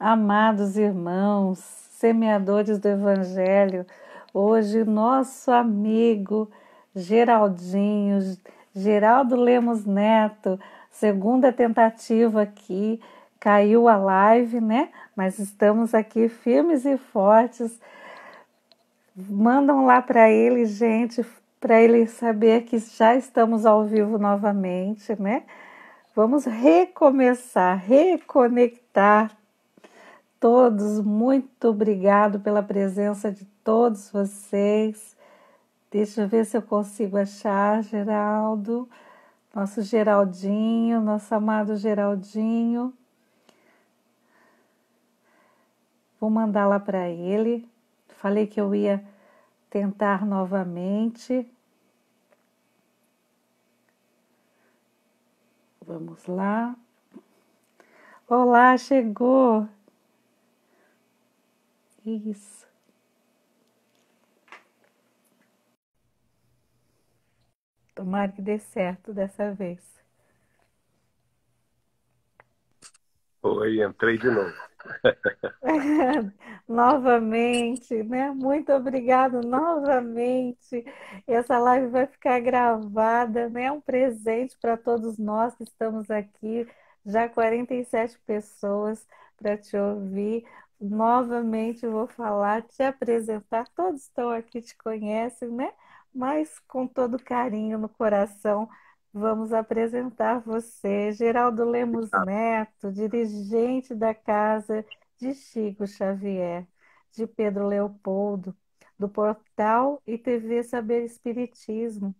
Amados irmãos, semeadores do Evangelho, hoje nosso amigo Geraldinho, Geraldo Lemos Neto, segunda tentativa aqui, caiu a live, né? Mas estamos aqui firmes e fortes. Mandam lá para ele, gente, para ele saber que já estamos ao vivo novamente, né? Vamos recomeçar, reconectar todos. Muito obrigado pela presença de todos vocês. Deixa eu ver se eu consigo achar, Geraldo, nosso Geraldinho, nosso amado Geraldinho. Vou mandar lá para ele. Falei que eu ia tentar novamente. Vamos lá. Olá, chegou. Isso. Tomara que dê certo dessa vez. Oi, entrei de novo. Novamente, né? Muito obrigado novamente. Essa live vai ficar gravada, né? Um presente para todos nós que estamos aqui, já 47 pessoas para te ouvir. Novamente vou falar, te apresentar. Todos estão aqui, te conhecem, né? Mas com todo carinho no coração, vamos apresentar você, Geraldo Lemos Neto, dirigente da casa de Chico Xavier, de Pedro Leopoldo, do portal e TV Saber Espiritismo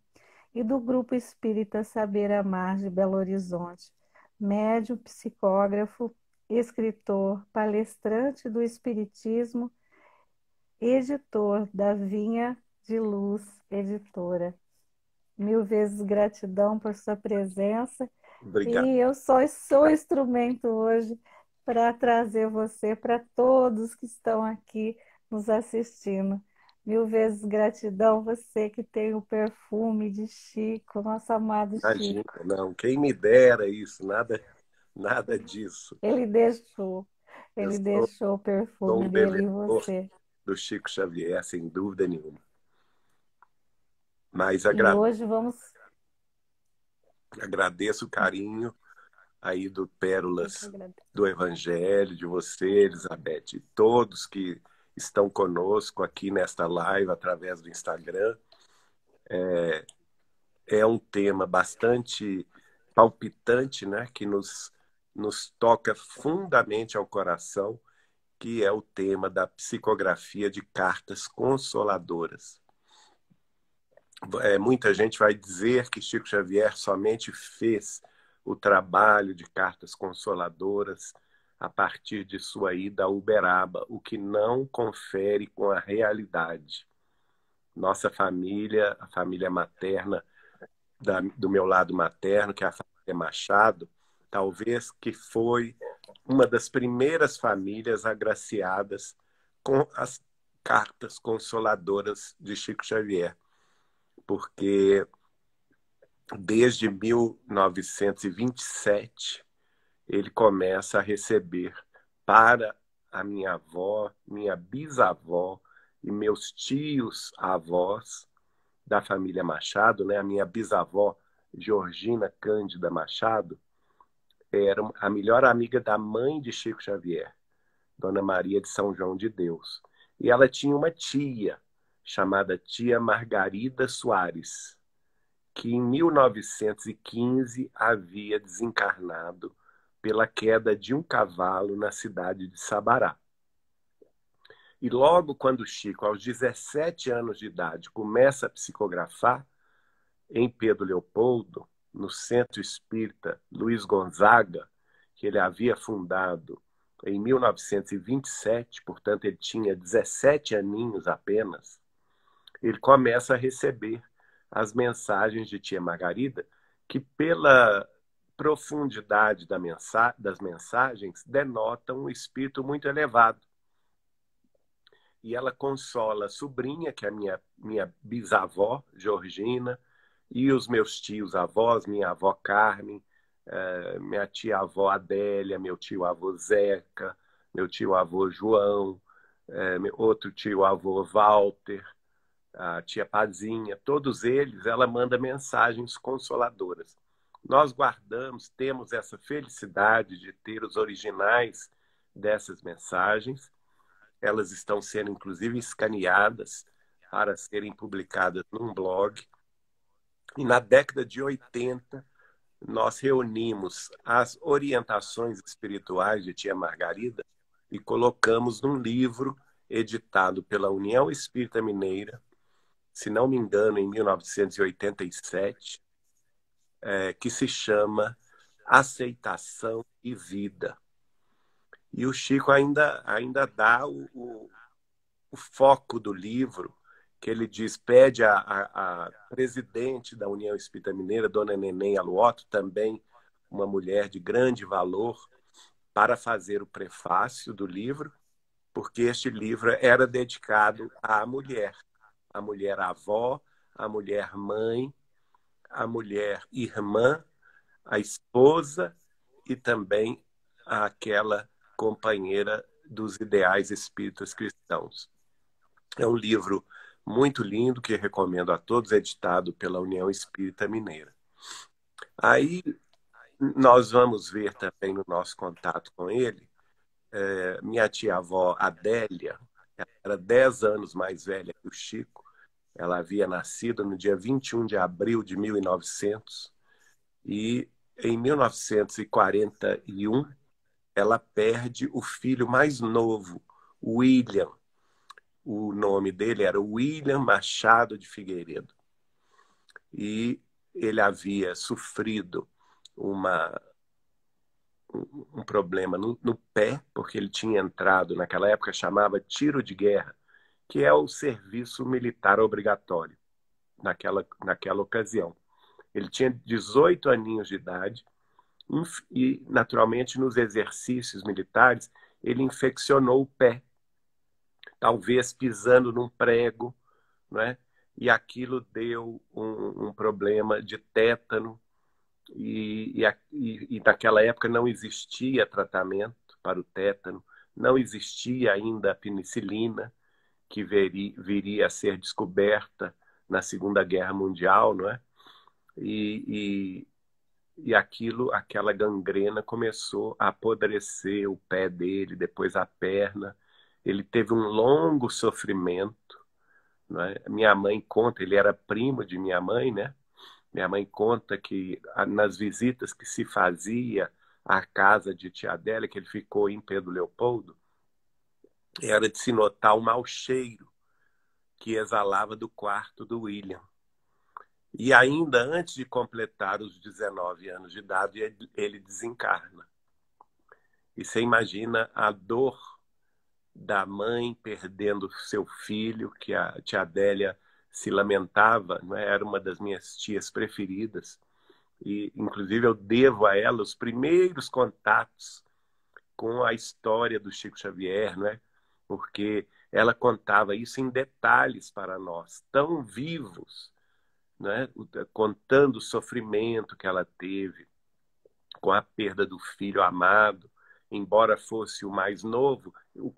e do Grupo Espírita Saber Amar de Belo Horizonte, médium, psicógrafo, escritor, palestrante do Espiritismo, editor da Vinha de Luz Editora. Mil vezes gratidão por sua presença. Obrigado. E eu só sou instrumento hoje para trazer você para todos que estão aqui nos assistindo. Mil vezes gratidão, você que tem o perfume de Chico, nosso amado Imagina, Chico. não, quem me dera isso, nada disso. Ele deixou, Eu ele sou, deixou o sou perfume um dele devedor em você. do Chico Xavier, sem dúvida nenhuma. Mas E hoje vamos. agradeço o carinho aí do Eu que Pérolas agradeço. do Evangelho, de você, Elizabeth, e todos que estão conosco aqui nesta live através do Instagram. É um tema bastante palpitante, né, que nos toca fundamente ao coração, que é o tema da psicografia de cartas consoladoras. Muita gente vai dizer que Chico Xavier somente fez o trabalho de cartas consoladoras a partir de sua ida a Uberaba, o que não confere com a realidade. Nossa família, a família materna, do meu lado materno, que é a família Machado, talvez que foi uma das primeiras famílias agraciadas com as cartas consoladoras de Chico Xavier, porque desde 1927 ele começa a receber para a minha avó, minha bisavó e meus tios avós da família Machado, né? A minha bisavó Georgina Cândida Machado era a melhor amiga da mãe de Chico Xavier, Dona Maria de São João de Deus. E ela tinha uma tia chamada tia Margarida Soares, que em 1915 havia desencarnado pela queda de um cavalo na cidade de Sabará. E logo quando Chico, aos 17 anos de idade, começa a psicografar em Pedro Leopoldo, no Centro Espírita Luiz Gonzaga, que ele havia fundado em 1927, portanto ele tinha 17 aninhos apenas, ele começa a receber as mensagens de tia Margarida, que pela profundidade das mensagens denotam um espírito muito elevado. E ela consola a sobrinha, que é a minha bisavó, Georgina, e os meus tios avós, minha avó Carmen, minha tia-avó Adélia, meu tio-avô Zeca, meu tio-avô João, meu outro tio-avô Walter, a tia Pazinha, todos eles, ela manda mensagens consoladoras. Nós guardamos, temos essa felicidade de ter os originais dessas mensagens. Elas estão sendo, inclusive, escaneadas para serem publicadas num blog. E na década de 80, nós reunimos as orientações espirituais de tia Margarida e colocamos num livro editado pela União Espírita Mineira, se não me engano, em 1987, que se chama Aceitação e Vida. E o Chico ainda dá o foco do livro, que ele diz, pede a presidente da União Espírita Mineira, dona Neném Aluoto, também uma mulher de grande valor, para fazer o prefácio do livro, porque este livro era dedicado à mulher avó, à mulher mãe, à mulher irmã, à esposa e também àquela companheira dos ideais espíritas cristãos. É um livro muito lindo que recomendo a todos, editado pela União Espírita Mineira. Aí nós vamos ver também no nosso contato com ele, minha tia-avó Adélia, ela era 10 anos mais velha que o Chico, ela havia nascido no dia 21 de abril de 1900 e em 1941 ela perde o filho mais novo, William. O nome dele era William Machado de Figueiredo. E ele havia sofrido um problema no pé, porque ele tinha entrado, naquela época chamava tiro de guerra, que é o serviço militar obrigatório naquela ocasião. Ele tinha 18 aninhos de idade e, naturalmente, nos exercícios militares, ele infeccionou o pé, talvez pisando num prego, né? E aquilo deu um problema de tétano, e naquela época não existia tratamento para o tétano, não existia ainda a penicilina, que viria a ser descoberta na Segunda Guerra Mundial, não é? E aquela gangrena começou a apodrecer o pé dele, depois a perna. Ele teve um longo sofrimento, não é? Minha mãe conta, ele era primo de minha mãe, né? Minha mãe conta que nas visitas que se fazia à casa de tia Adélia, que ele ficou em Pedro Leopoldo, era de se notar o mau cheiro que exalava do quarto do William. E ainda antes de completar os 19 anos de idade, ele desencarna. E você imagina a dor da mãe perdendo seu filho, que a tia Adélia se lamentava, não é? Era uma das minhas tias preferidas. E, inclusive, eu devo a ela os primeiros contatos com a história do Chico Xavier, não é? Porque ela contava isso em detalhes para nós, tão vivos, né? Contando o sofrimento que ela teve com a perda do filho amado, embora fosse o mais novo.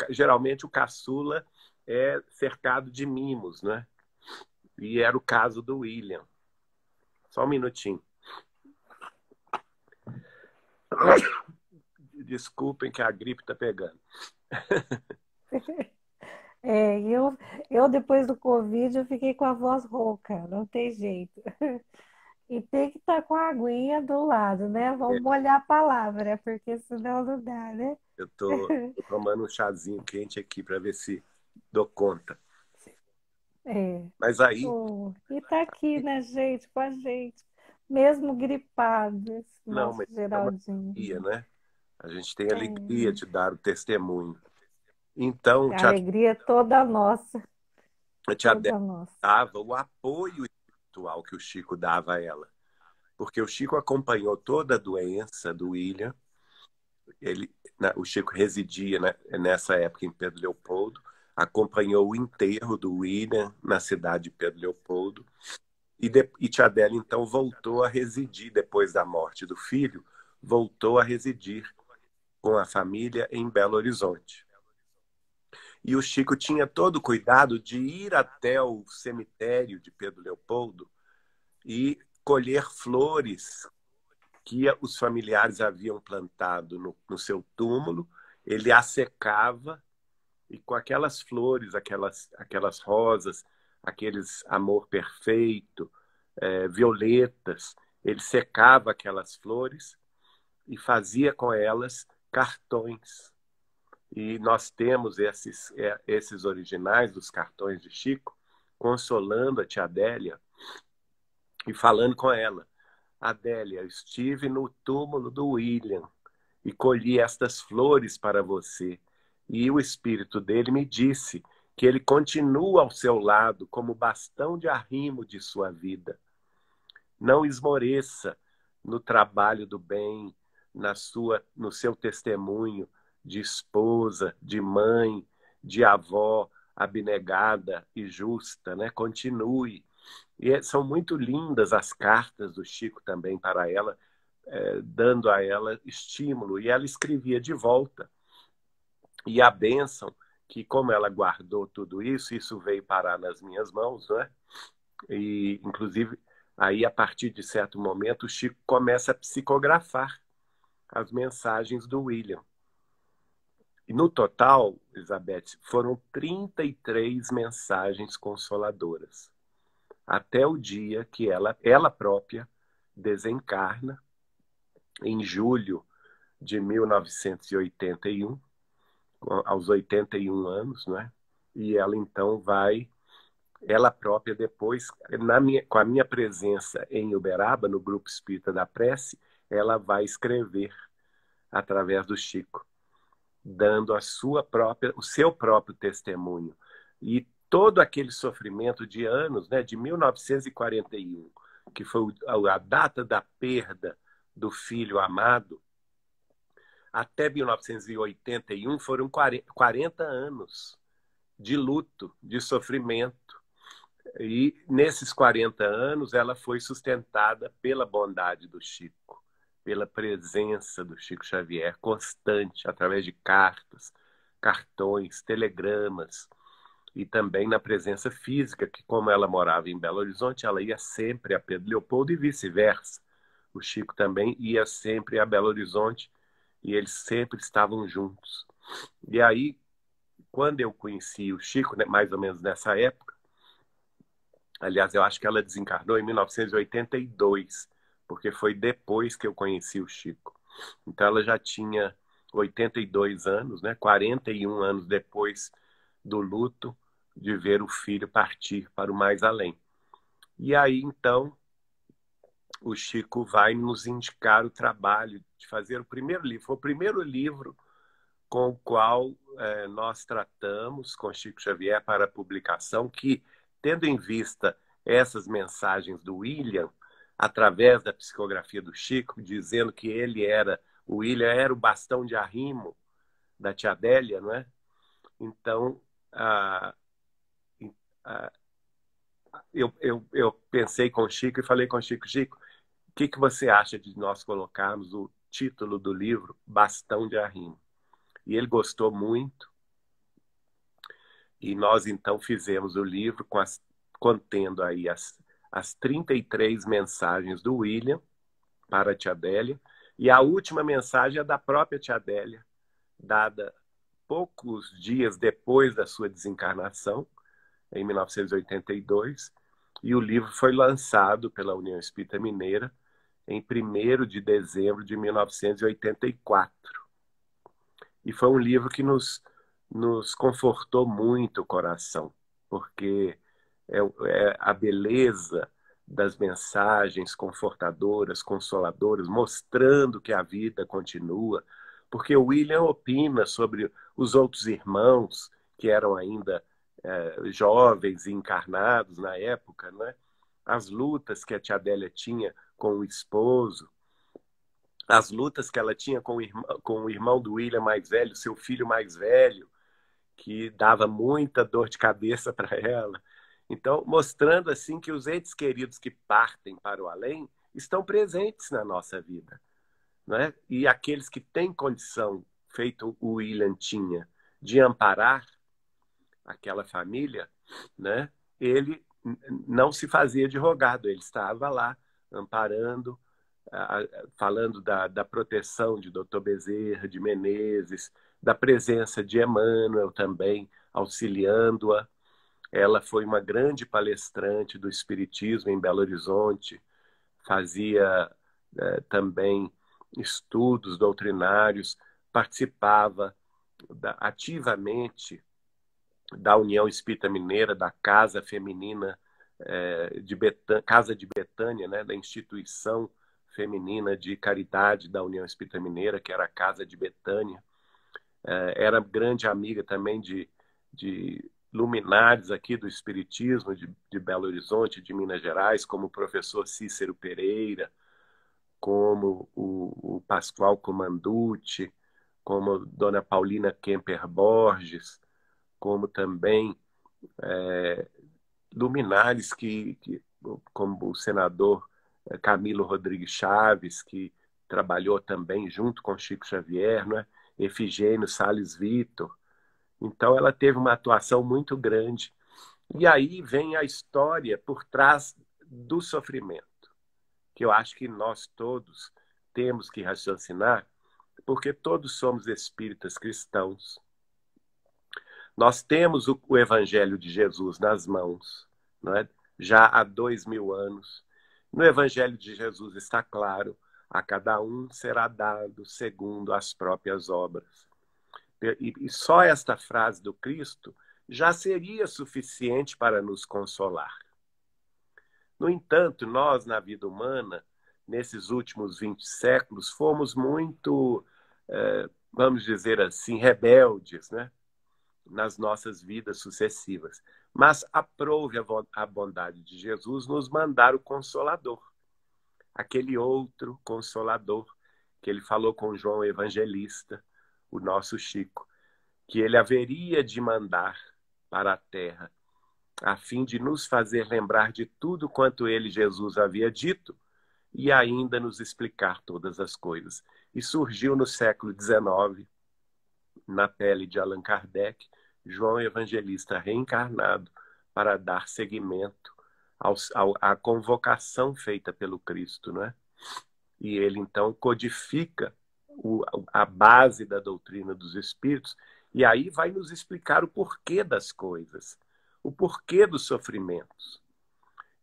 Geralmente o caçula é cercado de mimos, né? E era o caso do William. Só um minutinho. Desculpem que a gripe está pegando. Eu depois do Covid eu fiquei com a voz rouca, não tem jeito. E tem que estar com a aguinha do lado, né? Vamos molhar a palavra, porque senão não dá, né? Eu tô tomando um chazinho quente aqui para ver se dou conta. É. Mas aí, Oh, e tá aqui, né, gente, com a gente, mesmo gripado, esse não, nosso mas é uma Geraldinho. alegria, né? A gente tem alegria É. de dar o testemunho. Então, A alegria é toda nossa, a tia Adélia toda nossa. dava o apoio espiritual que o Chico dava a ela. Porque o Chico acompanhou toda a doença do William. O Chico residia, né, nessa época em Pedro Leopoldo, acompanhou o enterro do William na cidade de Pedro Leopoldo. E tia Adélia, então, voltou a residir, depois da morte do filho, voltou a residir com a família em Belo Horizonte. E o Chico tinha todo o cuidado de ir até o cemitério de Pedro Leopoldo e colher flores que os familiares haviam plantado no seu túmulo. Ele as secava e com aquelas flores, aquelas rosas, aqueles amor perfeito, violetas, ele secava aquelas flores e fazia com elas cartões. E nós temos esses originais dos cartões de Chico, consolando a tia Adélia e falando com ela: Adélia, estive no túmulo do William e colhi estas flores para você. E o espírito dele me disse que ele continua ao seu lado como bastão de arrimo de sua vida. Não esmoreça no trabalho do bem, no seu testemunho de esposa, de mãe, de avó abnegada e justa, né? Continue. E são muito lindas as cartas do Chico também para ela, dando a ela estímulo. E ela escrevia de volta. E a bênção, que como ela guardou tudo isso veio parar nas minhas mãos, né? E, inclusive, aí, a partir de certo momento, o Chico começa a psicografar as mensagens do William. E no total, Elizabeth, foram 33 mensagens consoladoras, até o dia que ela própria desencarna, em julho de 1981, aos 81 anos, né? E ela então vai, ela própria depois, com a minha presença em Uberaba, no Grupo Espírita da Prece, ela vai escrever através do Chico, dando o seu próprio testemunho. E todo aquele sofrimento de anos, né, de 1941, que foi a data da perda do filho amado, até 1981 foram 40 anos de luto, de sofrimento. E nesses 40 anos ela foi sustentada pela bondade do Chico, pela presença do Chico Xavier constante, através de cartas, cartões, telegramas, e também na presença física, que como ela morava em Belo Horizonte, ela ia sempre a Pedro Leopoldo e vice-versa. O Chico também ia sempre a Belo Horizonte e eles sempre estavam juntos. E aí, quando eu conheci o Chico, né, mais ou menos nessa época, aliás, eu acho que ela desencarnou em 1982, porque foi depois que eu conheci o Chico. Então ela já tinha 82 anos, né? 41 anos depois do luto de ver o filho partir para o mais além. E aí, então, o Chico vai nos indicar o trabalho de fazer o primeiro livro. Foi o primeiro livro com o qual nós tratamos com Chico Xavier para a publicação, que, tendo em vista essas mensagens do William, através da psicografia do Chico, dizendo que o William era o bastão de arrimo da tia Adélia, não é? Então, eu pensei com o Chico e falei com o Chico: Chico, o que você acha de nós colocarmos o título do livro Bastão de Arrimo? E ele gostou muito. E nós, então, fizemos o livro contendo aí as 33 mensagens do William para a tia Adélia. E a última mensagem é da própria tia Adélia, dada poucos dias depois da sua desencarnação, em 1982. E o livro foi lançado pela União Espírita Mineira em 1º de dezembro de 1984. E foi um livro que nos confortou muito o coração, porque é a beleza das mensagens confortadoras, consoladoras, mostrando que a vida continua, porque o William opina sobre os outros irmãos que eram ainda jovens e encarnados na época, né? As lutas que a tia Adélia tinha com o esposo, as lutas que ela tinha com o irmão do William mais velho, seu filho mais velho, que dava muita dor de cabeça para ela. Então, mostrando assim que os entes queridos que partem para o além estão presentes na nossa vida, né? E aqueles que têm condição feito o William tinha, de amparar aquela família, né? Ele não se fazia de rogado, ele estava lá amparando, falando da proteção de Dr. Bezerra, de Menezes, da presença de Emmanuel também, auxiliando-a. Ela foi uma grande palestrante do Espiritismo em Belo Horizonte, fazia também estudos doutrinários, participava ativamente da União Espírita Mineira, da Casa Feminina Casa de Betânia, né, da instituição feminina de caridade da União Espírita Mineira, que era a Casa de Betânia. Era grande amiga também de luminares aqui do Espiritismo, de Belo Horizonte, de Minas Gerais, como o professor Cícero Pereira, como o Pascoal Comanducci, como Dona Paulina Kemper Borges, como também luminares como o senador Camilo Rodrigues Chaves, que trabalhou também junto com Chico Xavier, né? Efigênio Sales Vitor. Então, ela teve uma atuação muito grande. E aí vem a história por trás do sofrimento, que eu acho que nós todos temos que raciocinar, porque todos somos espíritas cristãos. Nós temos o Evangelho de Jesus nas mãos, não é? Já há 2000 anos. No Evangelho de Jesus está claro: a cada um será dado segundo as próprias obras. E só esta frase do Cristo já seria suficiente para nos consolar. No entanto, nós, na vida humana, nesses últimos 20 séculos, fomos muito, vamos dizer assim, rebeldes, né? Nas nossas vidas sucessivas. Mas aprove a bondade de Jesus nos mandar o Consolador, aquele outro Consolador que ele falou com João Evangelista, o nosso Chico, que ele haveria de mandar para a terra, a fim de nos fazer lembrar de tudo quanto ele, Jesus, havia dito e ainda nos explicar todas as coisas. E surgiu no século XIX, na pele de Allan Kardec, João Evangelista reencarnado para dar seguimento à convocação feita pelo Cristo, não é? E ele então codifica a base da doutrina dos espíritos e aí vai nos explicar o porquê das coisas, o porquê dos sofrimentos.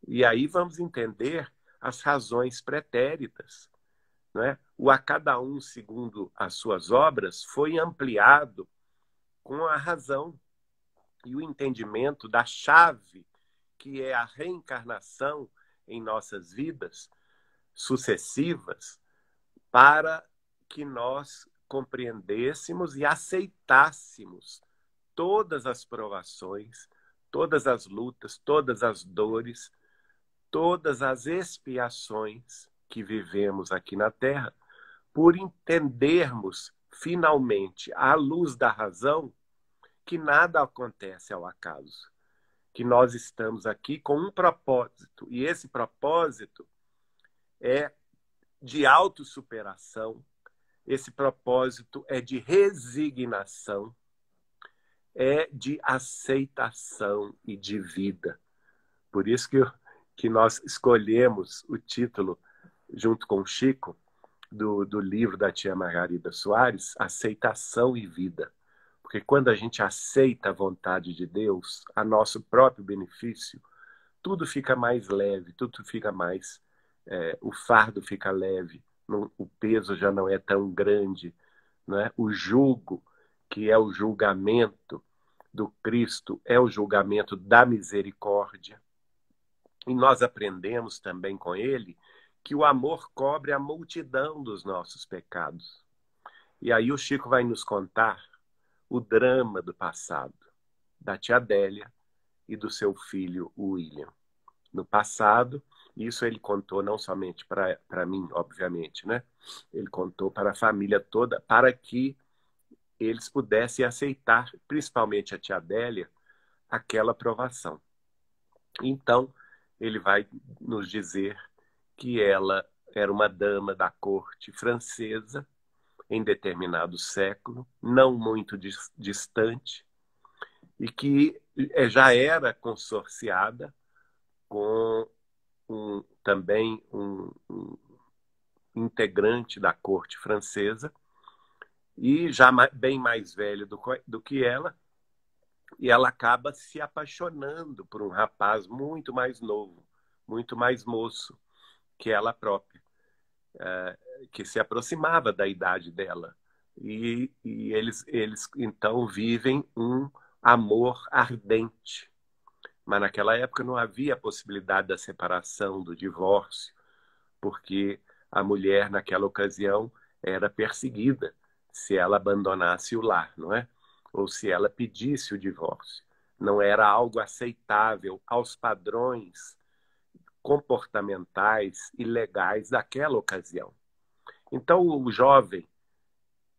E aí vamos entender as razões pretéritas, não é? O a cada um segundo as suas obras foi ampliado com a razão e o entendimento da chave que é a reencarnação em nossas vidas sucessivas, para que nós compreendêssemos e aceitássemos todas as provações, todas as lutas, todas as dores, todas as expiações que vivemos aqui na Terra, por entendermos finalmente, à luz da razão, que nada acontece ao acaso, que nós estamos aqui com um propósito, e esse propósito é de autossuperação, esse propósito é de resignação, é de aceitação e de vida. Por isso que nós escolhemos o título, junto com o Chico, do livro da tia Margarida Soares, Aceitação e Vida. Porque quando a gente aceita a vontade de Deus, a nosso próprio benefício, tudo fica mais leve, tudo fica mais... o fardo fica leve, o peso já não é tão grande, né? O jugo, que é o julgamento do Cristo, é o julgamento da misericórdia. E nós aprendemos também com ele que o amor cobre a multidão dos nossos pecados. E aí o Chico vai nos contar o drama do passado, da tia Adélia e do seu filho William. No passado, isso ele contou não somente para mim, obviamente, né? Ele contou para a família toda, para que eles pudessem aceitar, principalmente a tia Adélia, aquela provação. Então, ele vai nos dizer que ela era uma dama da corte francesa em determinado século, não muito distante, e que já era consorciada com também um integrante da corte francesa, e já bem mais velho do que ela, e ela acaba se apaixonando por um rapaz muito mais novo, muito mais moço que ela própria, que se aproximava da idade dela. E eles então vivem um amor ardente. Mas naquela época não havia a possibilidade da separação, do divórcio, porque a mulher, naquela ocasião, era perseguida se ela abandonasse o lar, não é? Ou se ela pedisse o divórcio. Não era algo aceitável aos padrões comportamentais e legais daquela ocasião. Então, o jovem,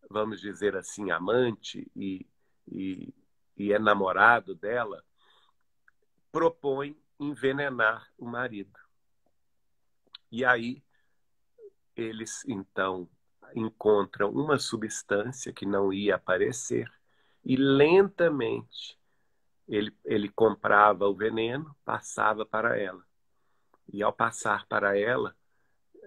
vamos dizer assim, amante e, e é namorado dela, propõe envenenar o marido. E aí eles, então, encontram uma substância que não ia aparecer e lentamente ele comprava o veneno, passava para ela. E ao passar para ela,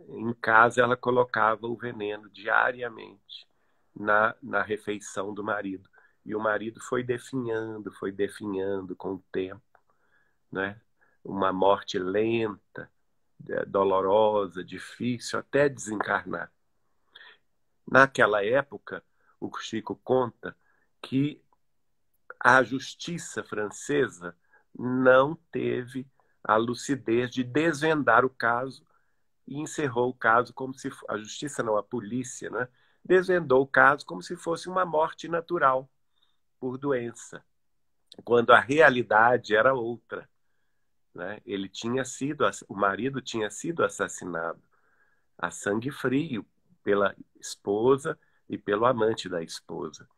em casa ela colocava o veneno diariamente na refeição do marido. E o marido foi definhando com o tempo, né? Uma morte lenta, dolorosa, difícil, até desencarnar. Naquela época, o Chico conta que a justiça francesa não teve a lucidez de desvendar o caso e encerrou o caso como se a justiça não, a polícia, né? Desvendou o caso como se fosse uma morte natural por doença, quando a realidade era outra, né? Ele tinha sido, o marido tinha sido assassinado a sangue frio pela esposa e pelo amante da esposa.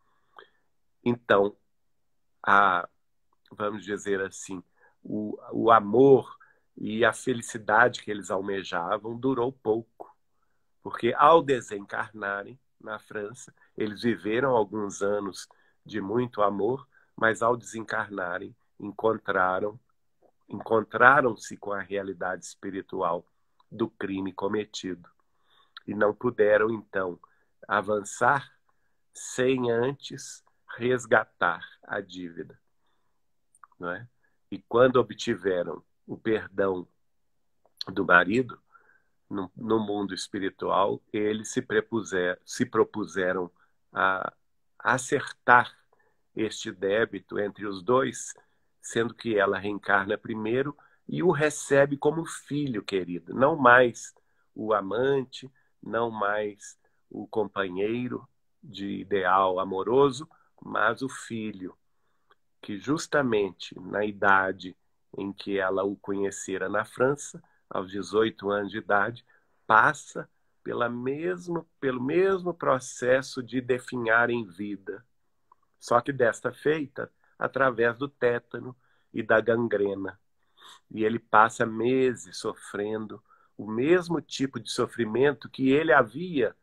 Então, vamos dizer assim, o amor e a felicidade que eles almejavam durou pouco, porque ao desencarnarem na França, eles viveram alguns anos de muito amor, mas ao desencarnarem encontraram-se com a realidade espiritual do crime cometido e não puderam então avançar sem antes resgatar a dívida, não é? E quando obtiveram o perdão do marido, no mundo espiritual, eles se propuseram a acertar este débito entre os dois, sendo que ela reencarna primeiro e o recebe como filho querido, não mais o amante, não mais o companheiro de ideal amoroso, mas o filho, que justamente na idade em que ela o conhecera na França, aos 18 anos de idade, passa pelo mesmo processo de definhar em vida, só que desta feita através do tétano e da gangrena. E ele passa meses sofrendo o mesmo tipo de sofrimento que ele havia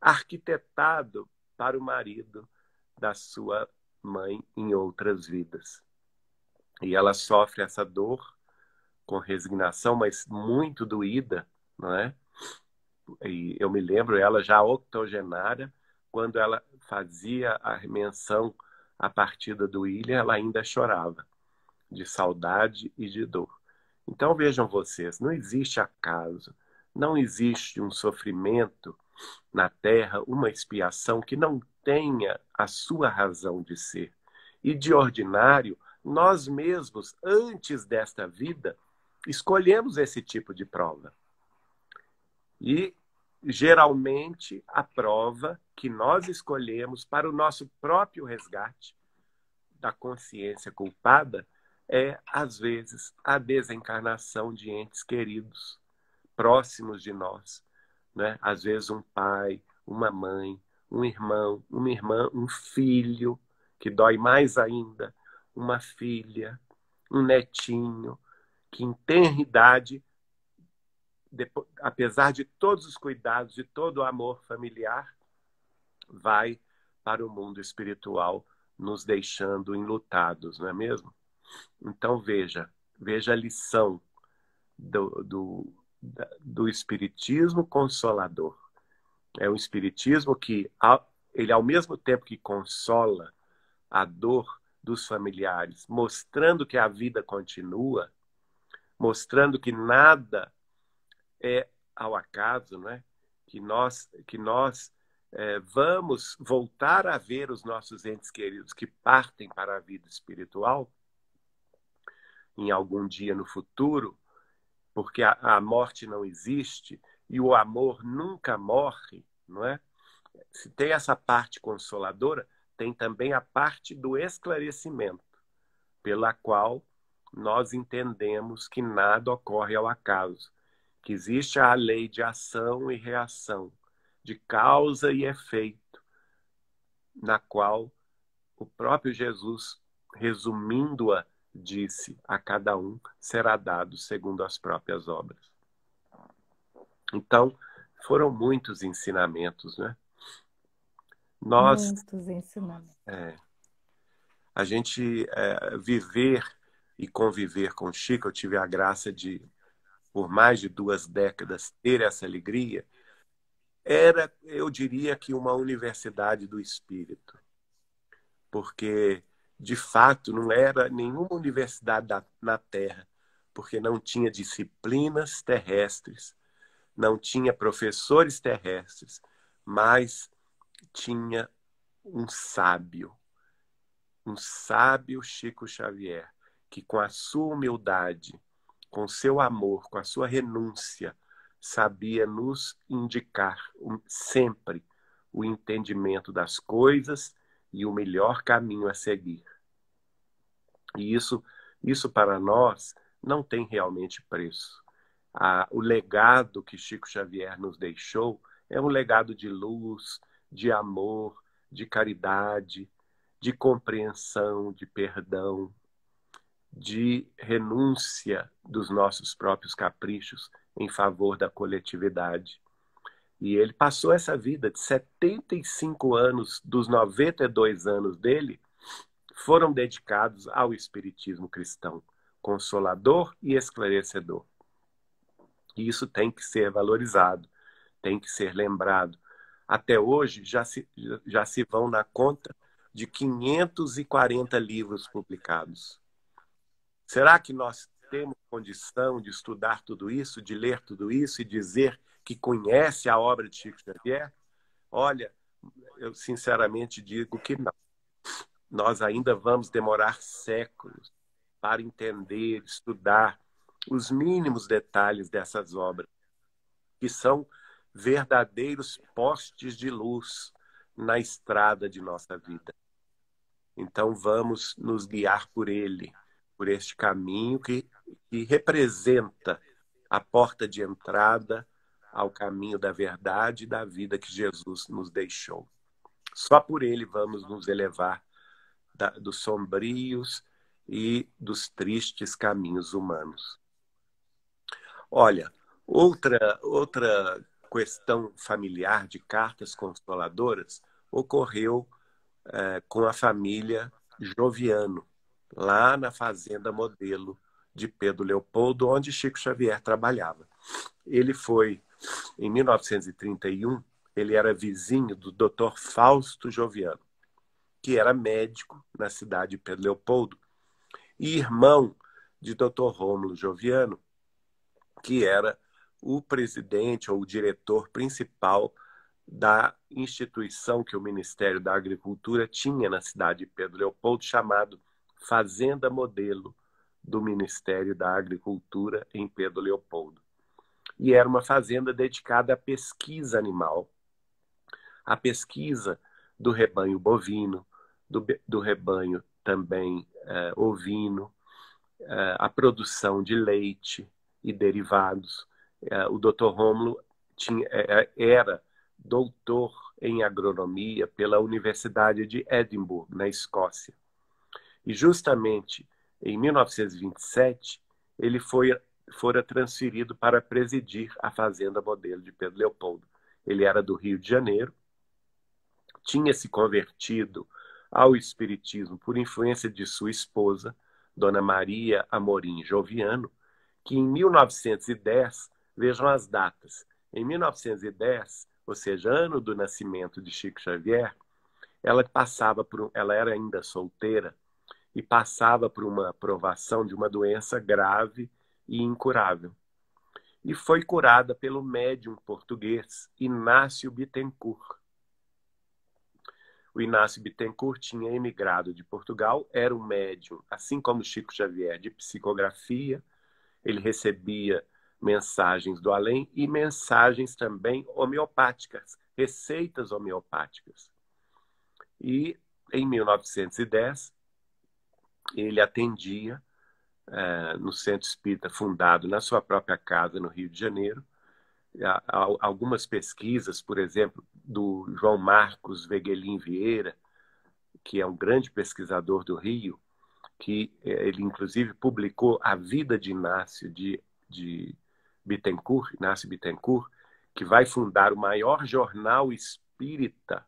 arquitetado para o marido da sua mãe em outras vidas. E ela sofre essa dor com resignação, mas muito doída, não é? E eu me lembro, ela já octogenária, quando ela fazia a menção à partida do William, ela ainda chorava de saudade e de dor. Então vejam vocês, não existe acaso, não existe um sofrimento na Terra, uma expiação que não tenha a sua razão de ser. E de ordinário, nós mesmos, antes desta vida, escolhemos esse tipo de prova. E, geralmente, a prova que nós escolhemos para o nosso próprio resgate da consciência culpada é, às vezes, a desencarnação de entes queridos, próximos de nós, né? Às vezes um pai, uma mãe, um irmão, uma irmã, um filho, que dói mais ainda, uma filha, um netinho, que em tenra idade, apesar de todos os cuidados, de todo o amor familiar, vai para o mundo espiritual, nos deixando enlutados, não é mesmo? Então veja a lição do Espiritismo Consolador. É um Espiritismo que, ele ao mesmo tempo que consola a dor dos familiares, mostrando que a vida continua, mostrando que nada é ao acaso, né? Que nós vamos voltar a ver os nossos entes queridos que partem para a vida espiritual em algum dia no futuro, porque a morte não existe e o amor nunca morre, não é? Se tem essa parte consoladora, tem também a parte do esclarecimento, pela qual nós entendemos que nada ocorre ao acaso, que existe a lei de ação e reação, de causa e efeito, na qual o próprio Jesus, resumindo-a, disse: a cada um será dado segundo as próprias obras. Então, foram muitos ensinamentos, né? Nós, Muitos ensinamentos. a gente viver e conviver com Chico, eu tive a graça de, por mais de 2 décadas, ter essa alegria, era, eu diria que uma universidade do espírito, porque, de fato, não era nenhuma universidade na Terra, porque não tinha disciplinas terrestres, não tinha professores terrestres, mas tinha um sábio Chico Xavier, que com a sua humildade, com seu amor, com a sua renúncia, sabia nos indicar sempre o entendimento das coisas e o melhor caminho a seguir. E isso para nós não tem realmente preço. O legado que Chico Xavier nos deixou é um legado de luz, de amor, de caridade, de compreensão, de perdão, de renúncia dos nossos próprios caprichos em favor da coletividade. E ele passou essa vida de 75 anos, dos 92 anos dele, foram dedicados ao espiritismo cristão, consolador e esclarecedor. E isso tem que ser valorizado, tem que ser lembrado. Até hoje já se vão na conta de 540 livros publicados. Será que nós temos condição de estudar tudo isso, de ler tudo isso e dizer que conhece a obra de Chico Xavier? Olha, eu sinceramente digo que não. Nós ainda vamos demorar séculos para entender, estudar os mínimos detalhes dessas obras, que são verdadeiros postes de luz na estrada de nossa vida. Então vamos nos guiar por ele, por este caminho que representa a porta de entrada ao caminho da verdade e da vida que Jesus nos deixou. Só por ele vamos nos elevar dos sombrios e dos tristes caminhos humanos. Olha, outra questão familiar de cartas consoladoras ocorreu com a família Joviano, lá na Fazenda Modelo de Pedro Leopoldo, onde Chico Xavier trabalhava. Ele foi, em 1931, ele era vizinho do Dr. Fausto Joviano, que era médico na cidade de Pedro Leopoldo, e irmão de Dr. Rômulo Joviano, que era o presidente ou o diretor principal da instituição que o Ministério da Agricultura tinha na cidade de Pedro Leopoldo, chamado Fazenda Modelo do Ministério da Agricultura em Pedro Leopoldo. E era uma fazenda dedicada à pesquisa animal, à pesquisa do rebanho bovino, do rebanho também ovino, a produção de leite e derivados. O Dr. Rômulo era doutor em agronomia pela Universidade de Edimburgo, na Escócia. E justamente em 1927, ele fora transferido para presidir a Fazenda Modelo de Pedro Leopoldo. Ele era do Rio de Janeiro, tinha se convertido ao espiritismo por influência de sua esposa, Dona Maria Amorim Joviano, que em 1910, vejam as datas, em 1910, ou seja, ano do nascimento de Chico Xavier, ela era ainda solteira e passava por uma provação de uma doença grave e incurável. E foi curada pelo médium português Inácio Bittencourt. O Inácio Bittencourt tinha emigrado de Portugal, era um médium, assim como Chico Xavier, de psicografia. Ele recebia mensagens do além e mensagens também homeopáticas, receitas homeopáticas. E em 1910, ele atendia no Centro Espírita fundado na sua própria casa, no Rio de Janeiro. Algumas pesquisas, por exemplo, do João Marcos Veguelin Vieira, que é um grande pesquisador do Rio, que ele inclusive publicou A Vida de Inácio de Bittencourt, Inácio Bittencourt, que vai fundar o maior jornal espírita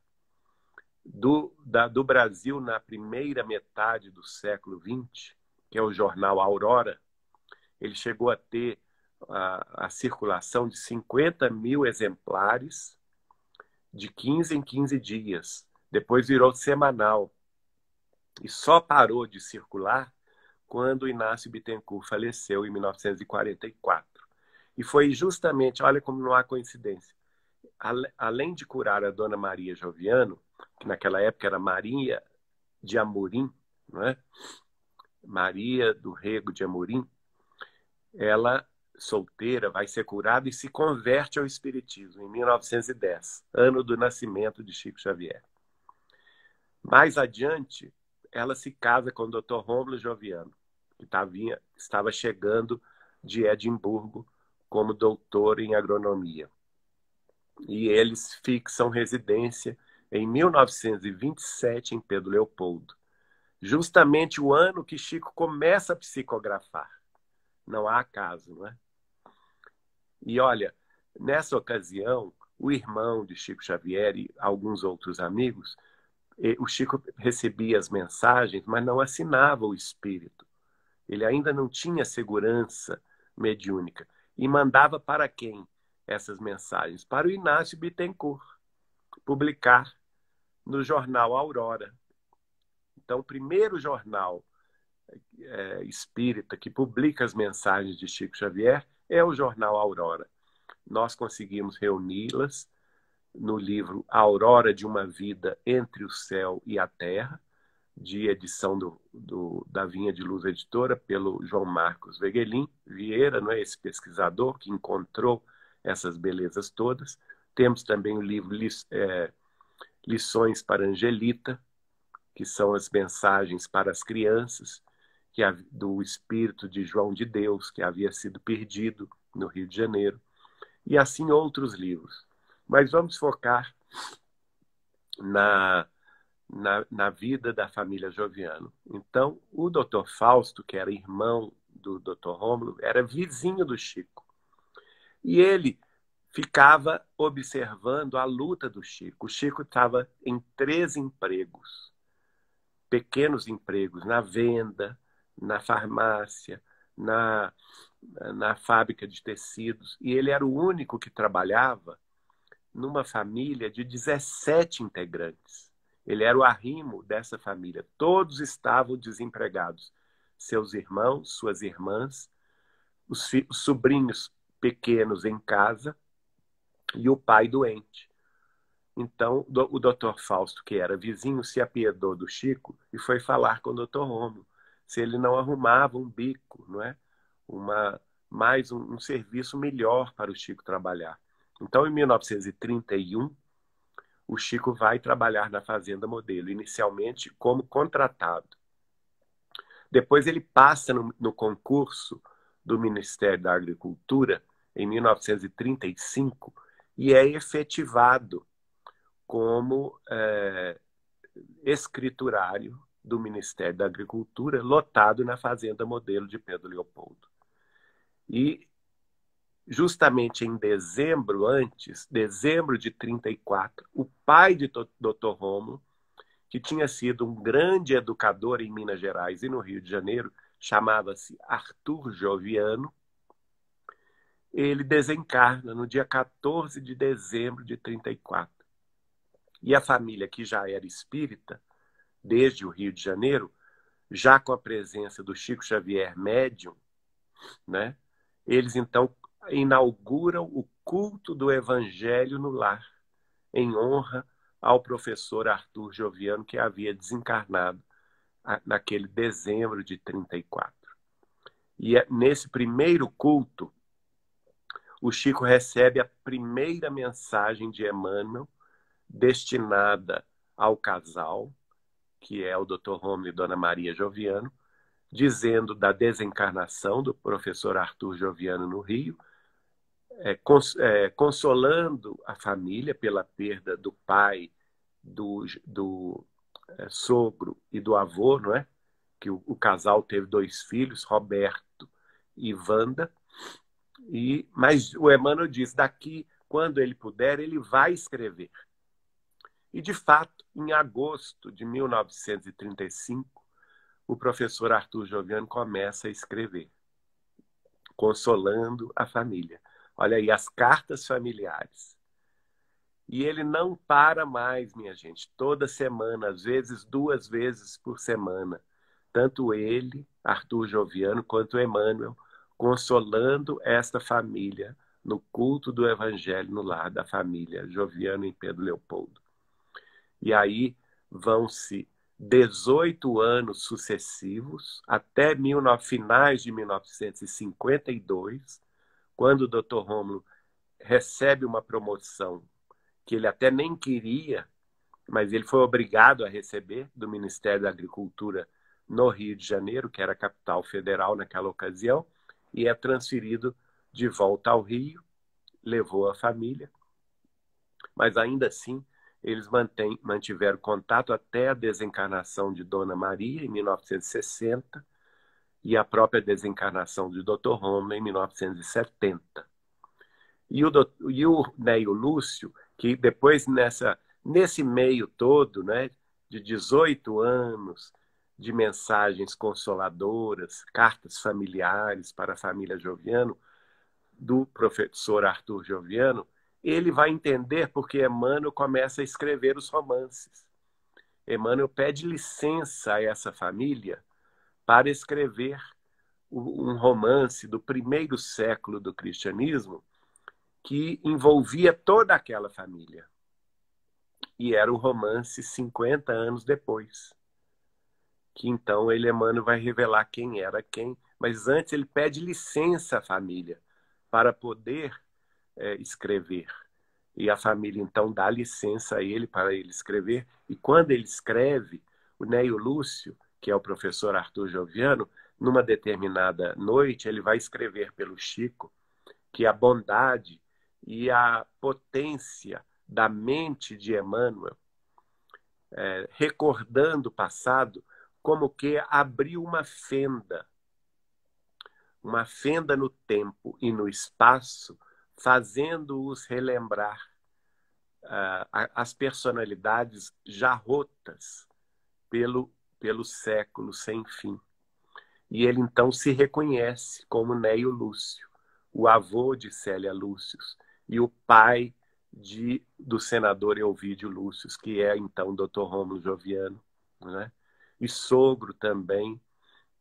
do Brasil na primeira metade do século XX, que é o jornal Aurora. Ele chegou a ter a circulação de 50 mil exemplares de 15 em 15 dias. Depois virou semanal. E só parou de circular quando Inácio Bittencourt faleceu em 1944. E foi justamente, olha como não há coincidência, além de curar a Dona Maria Joviano, que naquela época era Maria de Amorim, não é? Maria do Rego de Amorim, ela, solteira, vai ser curada e se converte ao espiritismo em 1910, ano do nascimento de Chico Xavier. Mais adiante, ela se casa com o Dr. Rômulo Joviano, que estava chegando de Edimburgo como doutor em agronomia. E eles fixam residência em 1927 em Pedro Leopoldo, justamente o ano que Chico começa a psicografar. Não há acaso, não é? E olha, nessa ocasião, o irmão de Chico Xavier e alguns outros amigos, o Chico recebia as mensagens, mas não assinava o espírito. Ele ainda não tinha segurança mediúnica. E mandava para quem essas mensagens? Para o Inácio Bittencourt, publicar no jornal Aurora. Então, o primeiro jornal espírita que publica as mensagens de Chico Xavier é o jornal Aurora. Nós conseguimos reuni-las no livro Aurora de uma Vida entre o Céu e a Terra, de edição da Vinha de Luz Editora, pelo João Marcos Veguelin Vieira, não é? Esse pesquisador que encontrou essas belezas todas. Temos também o livro Lições para Angelita, que são as mensagens para as crianças, do espírito de João de Deus, que havia sido perdido no Rio de Janeiro, e assim outros livros. Mas vamos focar na vida da família Joviano. Então, o Dr. Fausto, que era irmão do Dr. Rômulo, era vizinho do Chico. E ele ficava observando a luta do Chico. O Chico estava em 3 empregos, pequenos empregos, na venda, na farmácia, na fábrica de tecidos. E ele era o único que trabalhava numa família de 17 integrantes. Ele era o arrimo dessa família. Todos estavam desempregados. Seus irmãos, suas irmãs, os sobrinhos pequenos em casa e o pai doente. Então, o doutor Fausto, que era vizinho, se apiedou do Chico e foi falar com o doutor Rômulo se ele não arrumava um bico, não é? Mais um serviço melhor para o Chico trabalhar. Então, em 1931, o Chico vai trabalhar na Fazenda Modelo, inicialmente como contratado. Depois ele passa no concurso do Ministério da Agricultura, em 1935, e é efetivado como escriturário do Ministério da Agricultura, lotado na Fazenda Modelo de Pedro Leopoldo. E justamente em dezembro, dezembro de 34, o pai de Dr. Rômulo, que tinha sido um grande educador em Minas Gerais e no Rio de Janeiro, chamava-se Arthur Joviano, ele desencarna no dia 14 de dezembro de 34. E a família, que já era espírita, desde o Rio de Janeiro, já com a presença do Chico Xavier médium, né? Eles então inauguram o culto do Evangelho no lar, em honra ao professor Arthur Joviano, que havia desencarnado naquele dezembro de 34. E nesse primeiro culto, o Chico recebe a primeira mensagem de Emmanuel, destinada ao casal, que é o Dr. Rômulo e Dona Maria Joviano, dizendo da desencarnação do professor Arthur Joviano no Rio, consolando a família pela perda do pai, do sogro e do avô, não é? Que o casal teve 2 filhos, Roberto e Wanda. Mas o Emmanuel diz, daqui, quando ele puder, ele vai escrever. E, de fato, em agosto de 1935, o professor Arthur Joviano começa a escrever, consolando a família. Olha aí, as cartas familiares. E ele não para mais, minha gente, toda semana, às vezes 2 vezes por semana. Tanto ele, Arthur Joviano, quanto Emmanuel, consolando esta família no culto do Evangelho no lar da família Joviano em Pedro Leopoldo. E aí vão-se 18 anos sucessivos, até finais de 1952, quando o Dr. Rômulo recebe uma promoção que ele até nem queria, mas ele foi obrigado a receber do Ministério da Agricultura no Rio de Janeiro, que era a capital federal naquela ocasião, e é transferido de volta ao Rio, levou a família, mas ainda assim eles mantiveram contato até a desencarnação de Dona Maria, em 1960, e a própria desencarnação de Dr. Rômulo, em 1970. E o Neio Lúcio, que depois, nesse meio todo, né, de 18 anos de mensagens consoladoras, cartas familiares para a família Joviano, do professor Arthur Joviano, ele vai entender porque Emmanuel começa a escrever os romances. Emmanuel pede licença a essa família para escrever um romance do primeiro século do cristianismo que envolvia toda aquela família. E era o romance 50 anos depois. Que então Emmanuel vai revelar quem era quem, mas antes ele pede licença à família para poder escrever. E a família então dá licença a ele para ele escrever. E quando ele escreve, o Neio Lúcio, que é o professor Arthur Joviano, numa determinada noite, ele vai escrever pelo Chico que a bondade e a potência da mente de Emmanuel, recordando o passado, como que abriu uma fenda no tempo e no espaço, fazendo-os relembrar as personalidades já rotas pelo século sem fim. E ele então se reconhece como Neio Lúcio, o avô de Célia Lúcius e o pai do senador Elvídio Lúcius, que é então o Dr. Rômulo Joviano, né? E sogro também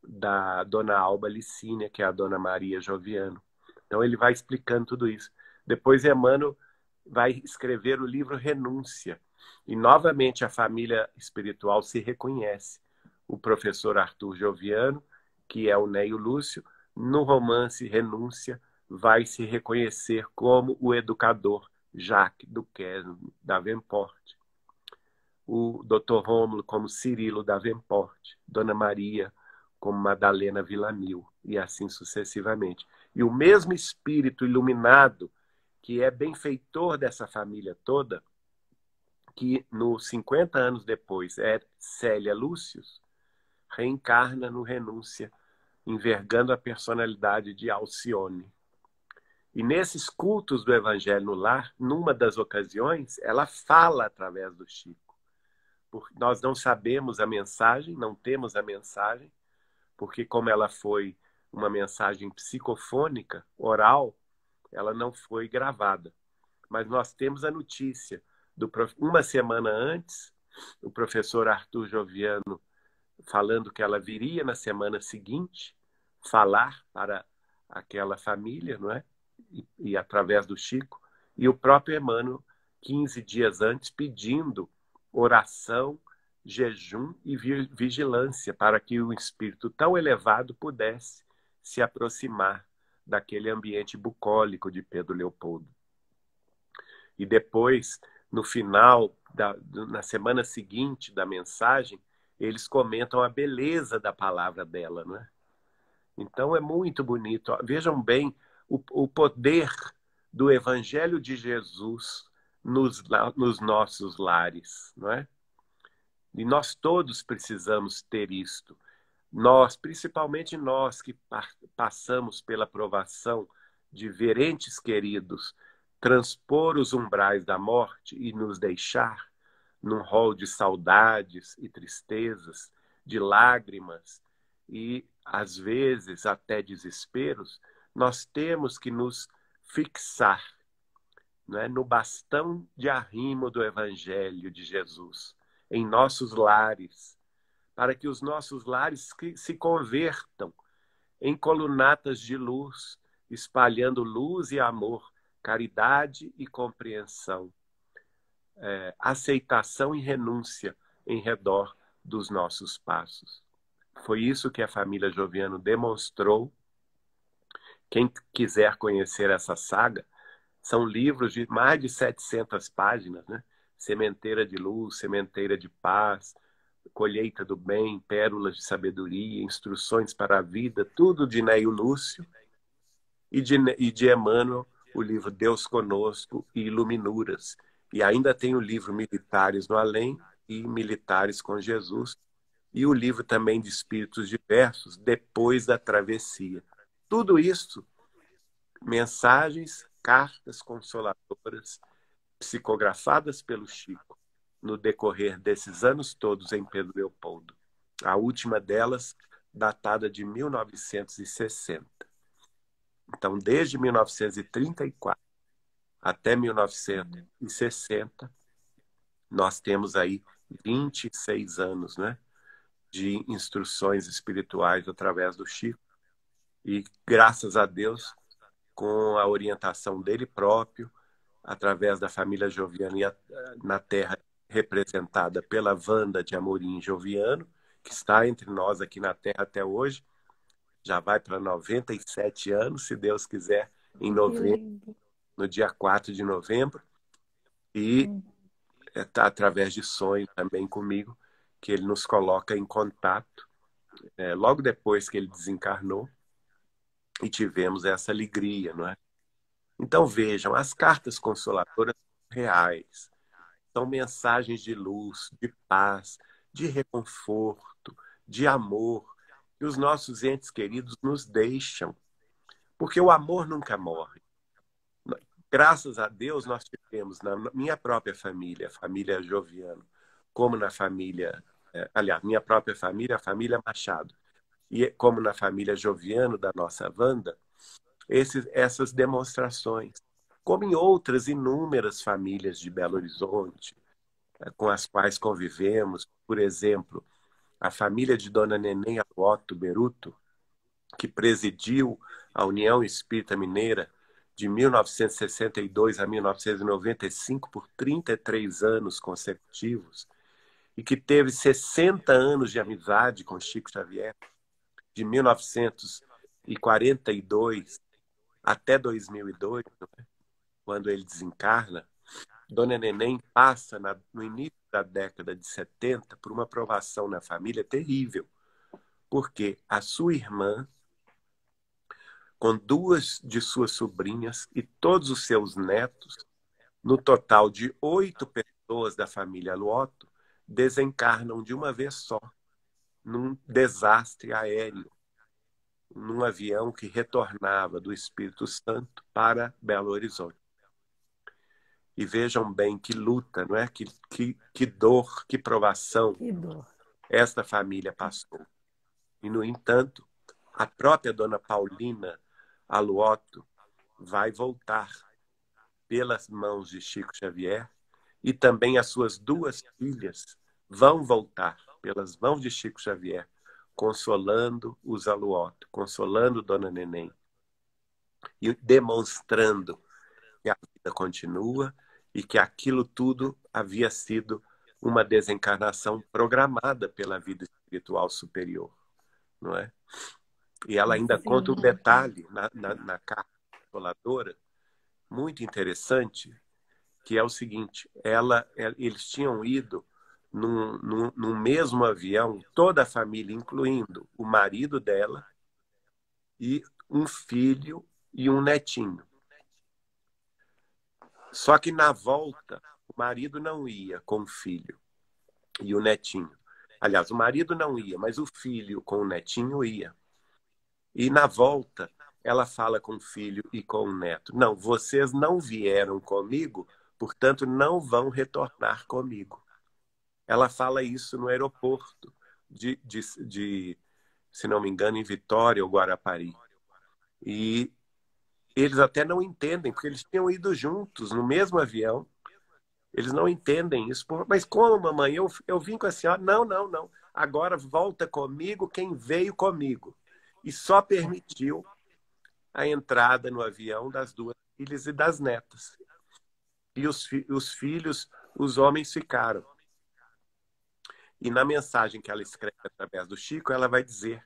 da Dona Alba Licínia, que é a Dona Maria Joviano. Então ele vai explicando tudo isso. Depois Emmanuel vai escrever o livro Renúncia. E novamente a família espiritual se reconhece. O professor Arthur Joviano, que é o Neio Lúcio, no romance Renúncia, vai se reconhecer como o educador Jacques Duquesne Davenport. O Dr. Rômulo como Cirilo Davenport, Dona Maria como Madalena Villamil, e assim sucessivamente. E o mesmo espírito iluminado, que é benfeitor dessa família toda, que nos 50 anos depois é Célia Lúcius, reencarna no Renúncia, envergando a personalidade de Alcione. E nesses cultos do Evangelho no Lar, numa das ocasiões, ela fala através do Chico. Porque nós não sabemos a mensagem, não temos a mensagem, porque como ela foi uma mensagem psicofônica, oral, ela não foi gravada. Mas nós temos a notícia. Uma semana antes, o professor Arthur Joviano falando que ela viria na semana seguinte falar para aquela família, não é? E através do Chico, e o próprio Emmanuel, 15 dias antes, pedindo oração, jejum e vigilância para que o espírito tão elevado pudesse se aproximar daquele ambiente bucólico de Pedro Leopoldo. E depois, no final, na semana seguinte da mensagem, eles comentam a beleza da palavra dela, não é? Então é muito bonito. Vejam bem o poder do Evangelho de Jesus nos nossos lares, não é? E nós todos precisamos ter isto. Nós, principalmente nós que passamos pela provação de ver entes queridos transpor os umbrais da morte e nos deixar num rol de saudades e tristezas, de lágrimas e, às vezes, até desesperos, nós temos que nos fixar, né, no bastão de arrimo do Evangelho de Jesus, em nossos lares, para que os nossos lares se convertam em colunatas de luz, espalhando luz e amor, caridade e compreensão, aceitação e renúncia em redor dos nossos passos. Foi isso que a família Joviano demonstrou. Quem quiser conhecer essa saga, são livros de mais de 700 páginas, né? Sementeira de Luz, Sementeira de Paz, Colheita do Bem, Pérolas de Sabedoria, Instruções para a Vida, tudo de Neio Lúcio, e de Emmanuel, o livro Deus Conosco e Iluminuras. E ainda tem o livro Militares no Além e Militares com Jesus, e o livro também de Espíritos Diversos, Depois da Travessia. Tudo isso, mensagens, cartas consoladoras, psicografadas pelo Chico, no decorrer desses anos todos em Pedro Leopoldo. A última delas, datada de 1960. Então, desde 1934 até 1960, nós temos aí 26 anos, né, de instruções espirituais através do Chico. E, graças a Deus, com a orientação dele próprio, através da família Joviano na Terra, representada pela Wanda de Amorim Joviano, que está entre nós aqui na Terra até hoje, já vai para 97 anos, se Deus quiser, em novembro, no dia 4 de novembro, e está através de sonho também comigo, que ele nos coloca em contato, logo depois que ele desencarnou, e tivemos essa alegria, não é? Então vejam, as cartas consoladoras são reais, são mensagens de luz, de paz, de reconforto, de amor, que os nossos entes queridos nos deixam, porque o amor nunca morre. Graças a Deus, nós tivemos na minha própria família, a família Joviano, como na família, aliás, minha própria família, a família Machado, e como na família Joviano, da nossa Wanda, essas demonstrações, como em outras inúmeras famílias de Belo Horizonte, com as quais convivemos, por exemplo, a família de Dona Neném Otto Beruto, que presidiu a União Espírita Mineira de 1962 a 1995 por 33 anos consecutivos, e que teve 60 anos de amizade com Chico Xavier, de 1942 até 2002, quando ele desencarna. Dona Neném passa no início da década de 70 por uma provação na família terrível, porque a sua irmã, com 2 de suas sobrinhas e todos os seus netos, no total de 8 pessoas da família Luoto, desencarnam de uma vez só, num desastre aéreo. num avião que retornava do Espírito Santo para Belo Horizonte. E vejam bem que luta, não é? Que dor, que provação Que dor. esta família passou. E, no entanto, a própria dona Paulina Aluoto vai voltar pelas mãos de Chico Xavier, e também as suas duas filhas vão voltar pelas mãos de Chico Xavier, consolando os Aluoto, consolando Dona Neném e demonstrando que a vida continua e que aquilo tudo havia sido uma desencarnação programada pela vida espiritual superior, não é? E ela ainda conta um Sim. detalhe na carta consoladora, muito interessante, que é o seguinte: eles tinham ido num mesmo avião, toda a família, incluindo o marido dela e um filho e um netinho. Só que na volta, o marido não ia com o filho e o netinho. Aliás, o marido não ia, mas o filho com o netinho ia. E na volta, ela fala com o filho e com o neto: não, vocês não vieram comigo, portanto, não vão retornar comigo. Ela fala isso no aeroporto de, se não me engano, em Vitória ou Guarapari. E eles até não entendem, porque eles tinham ido juntos no mesmo avião. Eles não entendem isso. Mas como, mamãe? Eu vim com a senhora? Não, não, não. Agora volta comigo quem veio comigo. E só permitiu a entrada no avião das duas filhas e das netas. E os filhos, os homens ficaram. E na mensagem que ela escreve através do Chico, ela vai dizer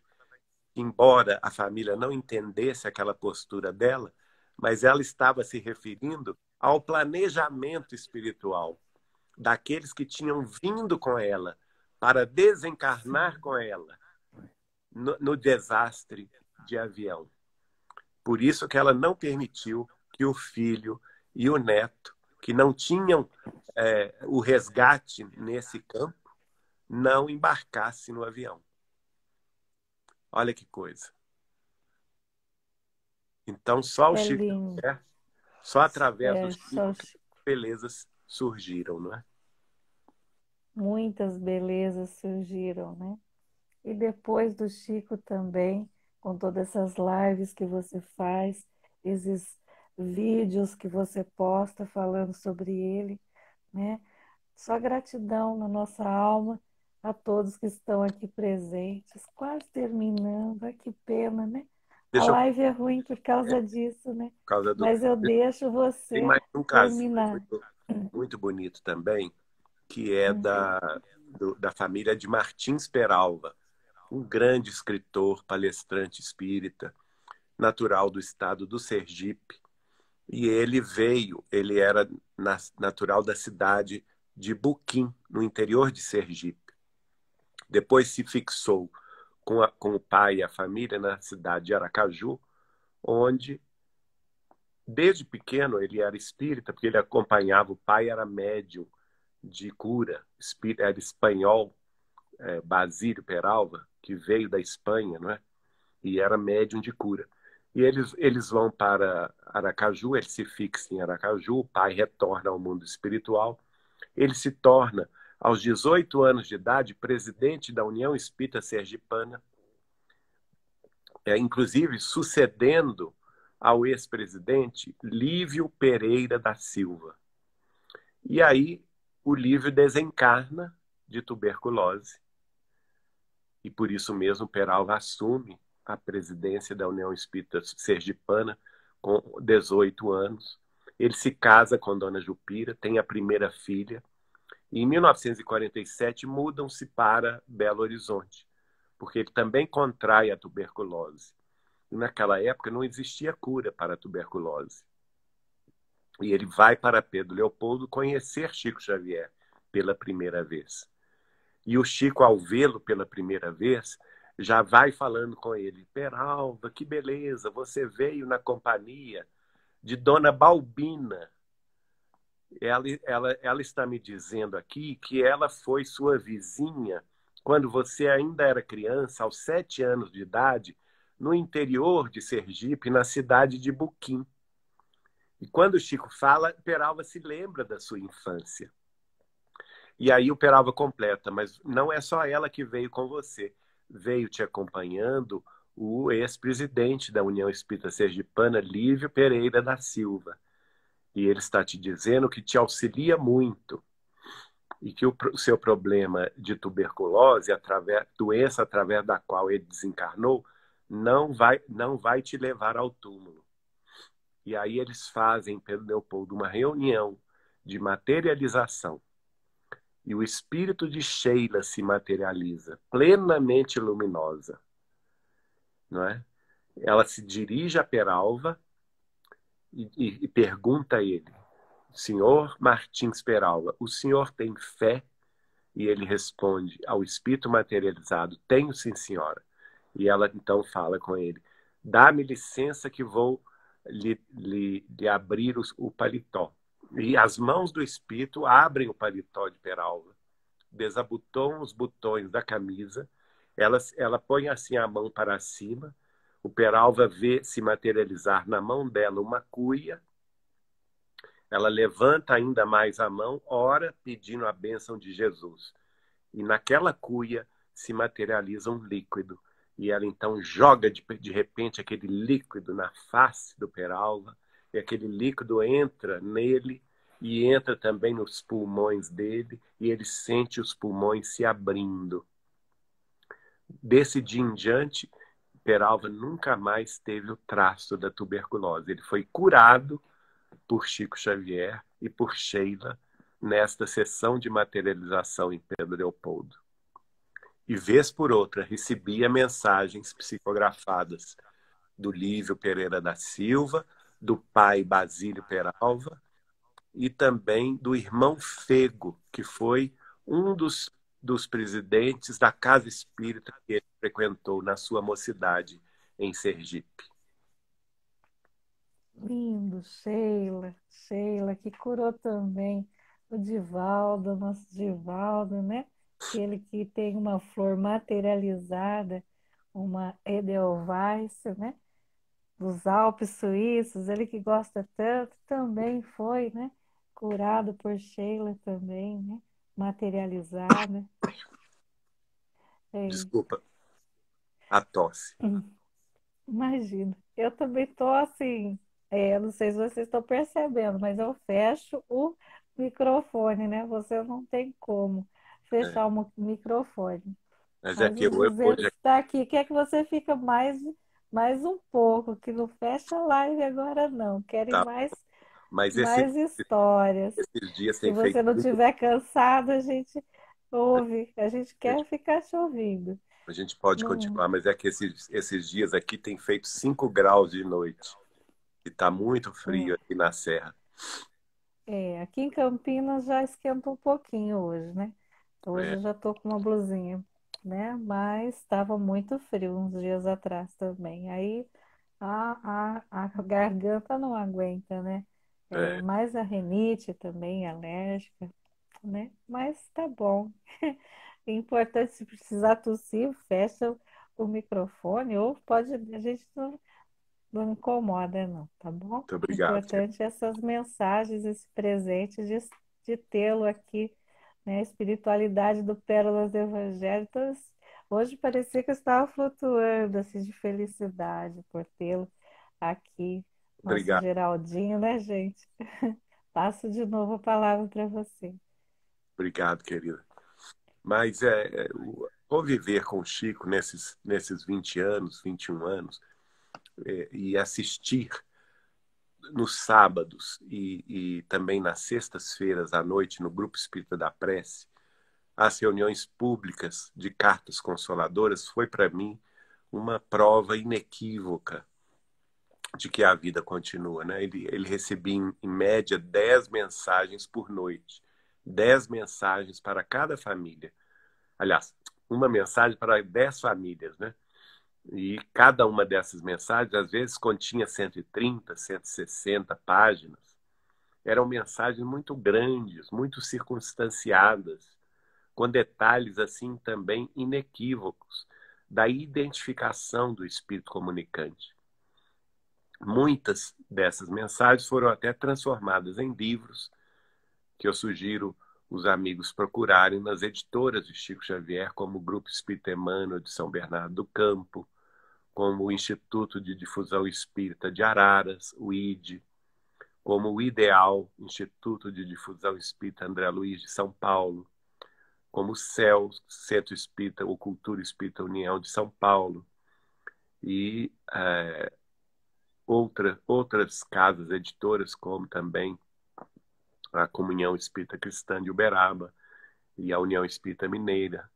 que, embora a família não entendesse aquela postura dela, mas ela estava se referindo ao planejamento espiritual daqueles que tinham vindo com ela para desencarnar com ela no desastre de avião. Por isso que ela não permitiu que o filho e o neto, que não tinham o resgate nesse campo, não embarcasse no avião. Olha que coisa. Então, só o É Chico, lindo. só através do É, Chico que belezas surgiram, não é? muitas belezas surgiram, né? E depois do Chico também, com todas essas lives que você faz, esses vídeos que você posta falando sobre ele, né? Só gratidão na nossa alma a todos que estão aqui presentes. Quase terminando, ai, que pena, né? A Deixa eu, live é ruim por causa disso, né? por causa do. Mas eu deixo Tem você mais um casinho terminar. muito, muito bonito também, que é Hum. da família de Martins Peralva, um grande escritor, palestrante espírita, natural do estado do Sergipe. E ele era natural da cidade de Buquim, no interior de Sergipe. Depois se fixou com o pai e a família na cidade de Aracaju, onde, desde pequeno, ele era espírita, porque ele acompanhava, o pai era médium de cura, era espanhol, Basílio Peralva, que veio da Espanha, não é? E era médium de cura. E eles vão para Aracaju, ele se fixa em Aracaju, o pai retorna ao mundo espiritual, ele se torna, aos 18 anos de idade, presidente da União Espírita Sergipana, inclusive sucedendo ao ex-presidente Lívio Pereira da Silva. E aí o Lívio desencarna de tuberculose, e por isso mesmo Peralva assume a presidência da União Espírita Sergipana com 18 anos. Ele se casa com Dona Jupira, tem a primeira filha, e em 1947 mudam-se para Belo Horizonte, porque ele também contrai a tuberculose. E naquela época não existia cura para a tuberculose. E ele vai para Pedro Leopoldo conhecer Chico Xavier pela primeira vez. E o Chico, ao vê-lo pela primeira vez, já vai falando com ele: Peralva, que beleza, você veio na companhia de Dona Balbina. Ela está me dizendo aqui que ela foi sua vizinha quando você ainda era criança, aos 7 anos de idade, no interior de Sergipe, na cidade de Buquim. E quando o Chico fala, Peralva se lembra da sua infância. E aí o Peralva completa, mas não é só ela que veio com você. Veio te acompanhando o ex-presidente da União Espírita Sergipana, Lívio Pereira da Silva. E ele está te dizendo que te auxilia muito e que o seu problema de tuberculose, doença através da qual ele desencarnou, não vai te levar ao túmulo. E aí eles fazem, Pedro Leopoldo, uma reunião de materialização. E o espírito de Sheila se materializa, plenamente luminosa. Não é? Ela se dirige a Peralva e pergunta a ele, senhor Martins Peralva, o senhor tem fé? E ele responde ao espírito materializado, tenho sim, senhora. E ela então fala com ele, dá-me licença que vou lhe abrir o paletó. E as mãos do espírito abrem o paletó de Peralva, desabotoam os botões da camisa, ela põe assim a mão para cima, o Peralva vê se materializar na mão dela uma cuia, ela levanta ainda mais a mão, ora pedindo a bênção de Jesus. E naquela cuia se materializa um líquido. E ela então joga de repente aquele líquido na face do Peralva, e aquele líquido entra nele e entra também nos pulmões dele, e ele sente os pulmões se abrindo. Desse dia em diante, Peralva nunca mais teve o traço da tuberculose. Ele foi curado por Chico Xavier e por Sheila nesta sessão de materialização em Pedro Leopoldo. E vez por outra recebia mensagens psicografadas do Lívio Pereira da Silva, do pai Basílio Peralva e também do irmão Fego, que foi um dos presidentes da Casa Espírita que ele frequentou na sua mocidade em Sergipe. Lindo, Sheila, Sheila, que curou também o Divaldo, nosso Divaldo, né? Aquele que tem uma flor materializada, uma Edelweiss, né? Dos Alpes suíços, ele que gosta tanto, também foi, né? Curado por Sheila também, né? Materializada. É, Desculpa, a tosse. imagina. Eu também tô assim, eu não sei se vocês estão percebendo, mas eu fecho o microfone, né? Você não tem como É. fechar o microfone. Mas é Mas que o hoje 200 está aqui. Quer que você fica mais um pouco, que não fecha a live agora não. Querem tá. Mas mais histórias. esses dias Se tem feito você não muito. tiver cansado, a gente ouve. A gente quer ficar te ouvindo. A gente pode Não, continuar, mas é que esses dias aqui tem feito 5 graus de noite. E está muito frio aqui na Serra. aqui em Campinas já esquenta um pouquinho hoje, né? Hoje É, eu já tô com uma blusinha, né? Mas estava muito frio uns dias atrás também. Aí a garganta não aguenta, né? é. Mais a rinite também, alérgica, né? Mas tá bom. É importante, se precisar tossir, fecha o microfone ou pode, a gente não incomoda, não, tá bom? Muito obrigado, querido. Importante essas mensagens, esse presente de tê-lo aqui, né? A espiritualidade do Pérolas do Evangelho. Então, hoje parecia que eu estava flutuando assim, de felicidade por tê-lo aqui, nosso Obrigado, Geraldinho, né, gente? Passo de novo a palavra para você. obrigado, querida. Mas conviver com o Chico nesses 20 anos, 21 anos, e assistir nos sábados e também nas sextas-feiras à noite no Grupo Espírita da Prece, as reuniões públicas de cartas consoladoras foi para mim uma prova inequívoca de que a vida continua, né? Ele recebia em média 10 mensagens por noite, 10 mensagens para cada família. Aliás, uma mensagem para 10 famílias, né? E cada uma dessas mensagens, às vezes, continha 130, 160 páginas. Eram mensagens muito grandes, muito circunstanciadas, com detalhes assim também inequívocos da identificação do espírito comunicante. Muitas dessas mensagens foram até transformadas em livros, que eu sugiro os amigos procurarem nas editoras de Chico Xavier, como o Grupo Espírita Emmanuel de São Bernardo do Campo, como o Instituto de Difusão Espírita de Araras, o IDE, como o IDEAL, Instituto de Difusão Espírita André Luiz de São Paulo, como o CEL, Centro Espírita ou Cultura Espírita União de São Paulo, e outras casas editoras, como também a Comunhão Espírita Cristã de Uberaba e a União Espírita Mineira,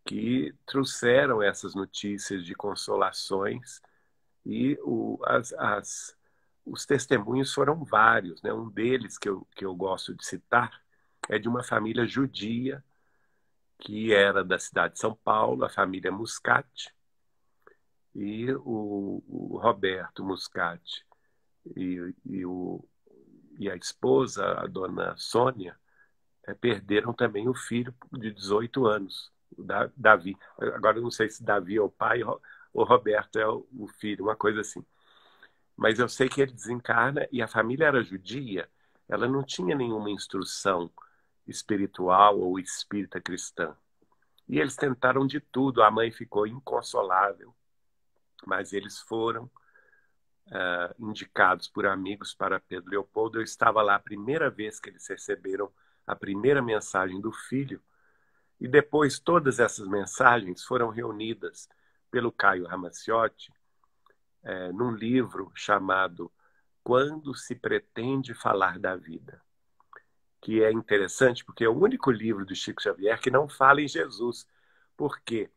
que trouxeram essas notícias de consolações, e os testemunhos foram vários, né? Um deles que eu gosto de citar é de uma família judia que era da cidade de São Paulo, a família Muscati, e o Roberto Muscati e a esposa, a dona Sônia, perderam também o filho de 18 anos, o Davi. Agora eu não sei se Davi é o pai ou Roberto é o filho, uma coisa assim. Mas eu sei que ele desencarna, e a família era judia, ela não tinha nenhuma instrução espiritual ou espírita cristã. E eles tentaram de tudo, a mãe ficou inconsolável, mas eles foram indicados por amigos para Pedro Leopoldo. Eu estava lá a primeira vez que eles receberam a primeira mensagem do filho, e depois todas essas mensagens foram reunidas pelo Caio Ramacciotti num livro chamado Quando se Pretende Falar da Vida, que é interessante porque é o único livro do Chico Xavier que não fala em Jesus, porque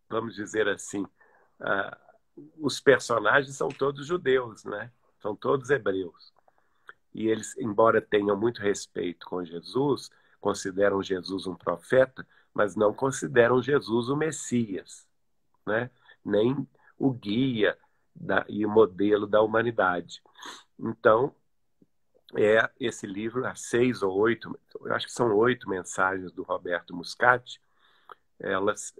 vamos dizer assim, uh, os personagens são todos judeus, né? São todos hebreus. E eles, embora tenham muito respeito com Jesus, consideram Jesus um profeta, mas não consideram Jesus o Messias, né? Nem o guia e o modelo da humanidade. Então, esse livro, há 6 ou 8, eu acho que são 8 mensagens do Roberto Muscati, elas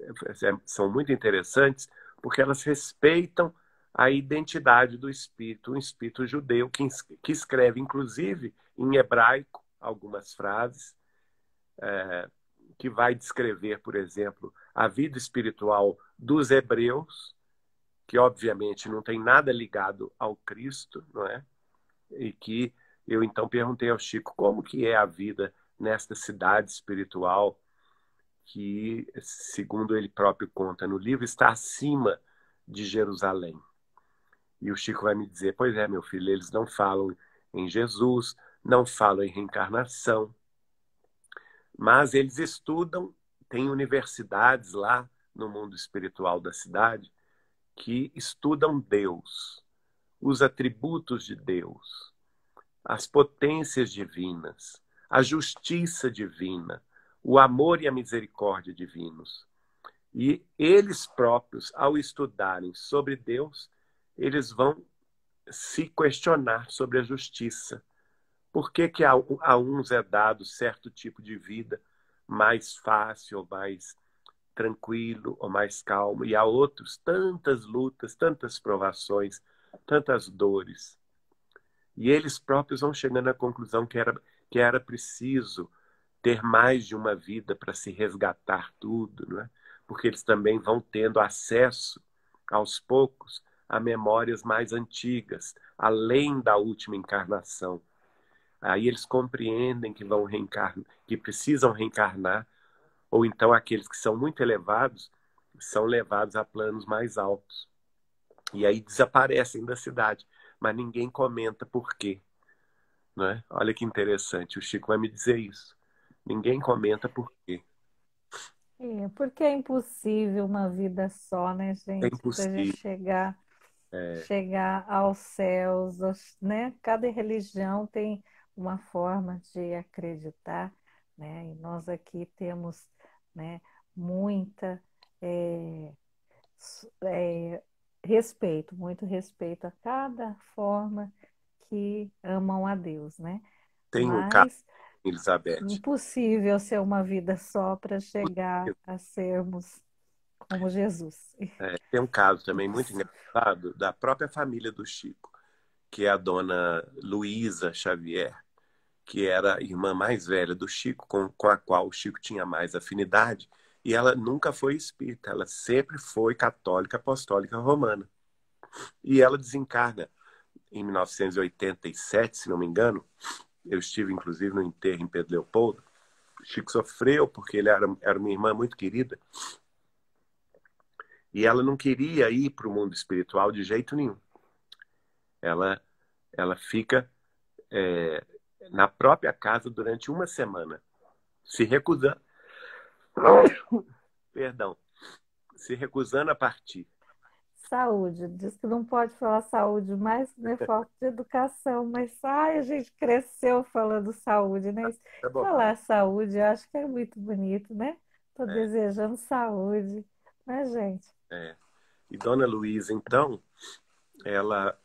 são muito interessantes porque elas respeitam a identidade do espírito, um espírito judeu que escreve, inclusive, em hebraico, algumas frases, que vai descrever, por exemplo, a vida espiritual dos hebreus, que obviamente não tem nada ligado ao Cristo, não é? E que eu então perguntei ao Chico como que é a vida nesta cidade espiritual que, segundo ele próprio conta no livro, está acima de Jerusalém. E o Chico vai me dizer, pois é, meu filho, eles não falam em Jesus, não falam em reencarnação, mas eles estudam, tem universidades lá no mundo espiritual da cidade que estudam Deus, os atributos de Deus, as potências divinas, a justiça divina, o amor e a misericórdia divinos. E eles próprios, ao estudarem sobre Deus, eles vão se questionar sobre a justiça. Por que a uns é dado certo tipo de vida mais fácil, ou mais tranquilo, ou mais calmo, e a outros tantas lutas, tantas provações, tantas dores? E eles próprios vão chegando à conclusão que era preciso ter mais de uma vida para se resgatar tudo, não é? Porque eles também vão tendo acesso, aos poucos, a memórias mais antigas, além da última encarnação. Aí eles compreendem que vão reencarnar, que precisam reencarnar, ou então aqueles que são muito elevados são levados a planos mais altos. E aí desaparecem da cidade, mas ninguém comenta por quê. Não é? Olha que interessante, o Chico vai me dizer isso. Ninguém comenta por quê. Porque é impossível uma vida só, né, É gente? Para a gente impossível. É, chegar aos céus, né? Cada religião tem uma forma de acreditar, né? E nós aqui temos, né, muita é, respeito, muito respeito a cada forma que amam a Deus, né? tem um caso, Mas Elizabeth. impossível ser uma vida só para chegar a sermos. como Jesus. Tem um caso também muito Ups. engraçado da própria família do Chico, que é a dona Luísa Xavier, que era a irmã mais velha do Chico, com a qual o Chico tinha mais afinidade, e ela nunca foi espírita, ela sempre foi católica apostólica romana. E ela desencarna em 1987, se não me engano. Eu estive, inclusive, no enterro em Pedro Leopoldo. O Chico sofreu porque ele era uma irmã muito querida e ela não queria ir para o mundo espiritual de jeito nenhum. Ela, ela fica é, na própria casa durante uma semana, se recusando, perdão, se recusando a partir. Saúde, diz que não pode falar saúde mais, né? Falta de educação, mas ai, a gente cresceu falando saúde, né? É Falar bobagem. saúde, eu acho que é muito bonito, né? Tô É, desejando saúde, né, gente? é. E Dona Luísa, então, ela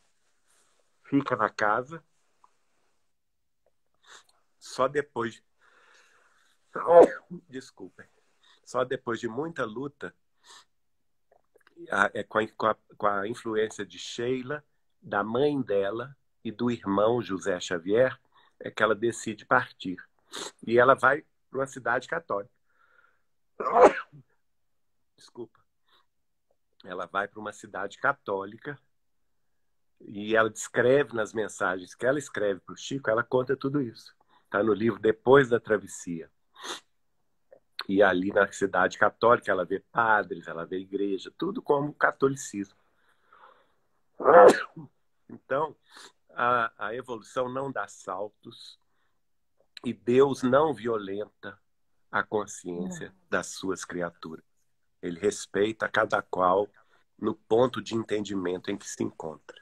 fica na casa só depois, desculpem, só depois de muita luta, com a influência de Sheila, da mãe dela e do irmão José Xavier, é que ela decide partir. E ela vai para uma cidade católica. Desculpa. Ela vai para uma cidade católica e ela descreve nas mensagens que ela escreve para o Chico, ela conta tudo isso. Está no livro Depois da Travessia. E ali na cidade católica ela vê padres, ela vê igreja, tudo como catolicismo. Então, a evolução não dá saltos e Deus não violenta a consciência Não. das suas criaturas. Ele respeita cada qual no ponto de entendimento em que se encontra.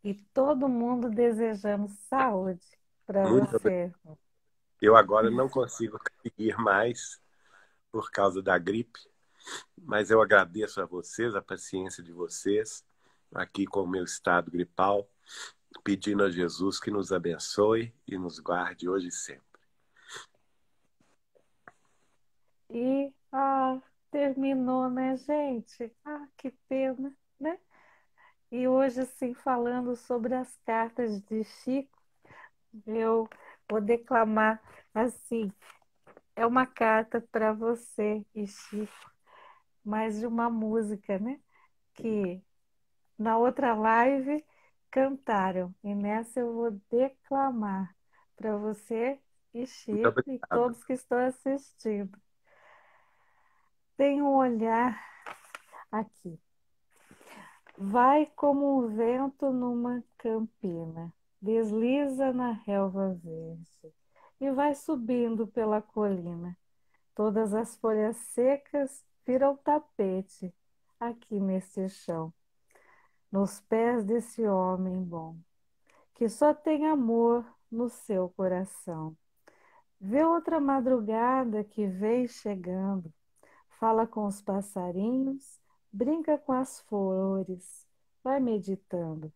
E todo mundo desejando saúde para Muito obrigado. você. Eu agora não consigo seguir mais por causa da gripe, mas eu agradeço a vocês, a paciência de vocês, aqui com o meu estado gripal, pedindo a Jesus que nos abençoe e nos guarde hoje e sempre. E terminou, né, gente? Ah, que pena, né? E hoje, assim, falando sobre as cartas de Chico, eu vou declamar assim. É uma carta para você e Chico, mais de uma música, né? Que na outra live cantaram. E nessa eu vou declamar para você e Muito Chico e obrigado. todos que estão assistindo. Tem um olhar aqui. Vai como um vento numa campina, desliza na relva verde e vai subindo pela colina. Todas as folhas secas viram tapete aqui neste chão, nos pés desse homem bom, que só tem amor no seu coração. Vê outra madrugada que vem chegando, fala com os passarinhos, brinca com as flores, vai meditando.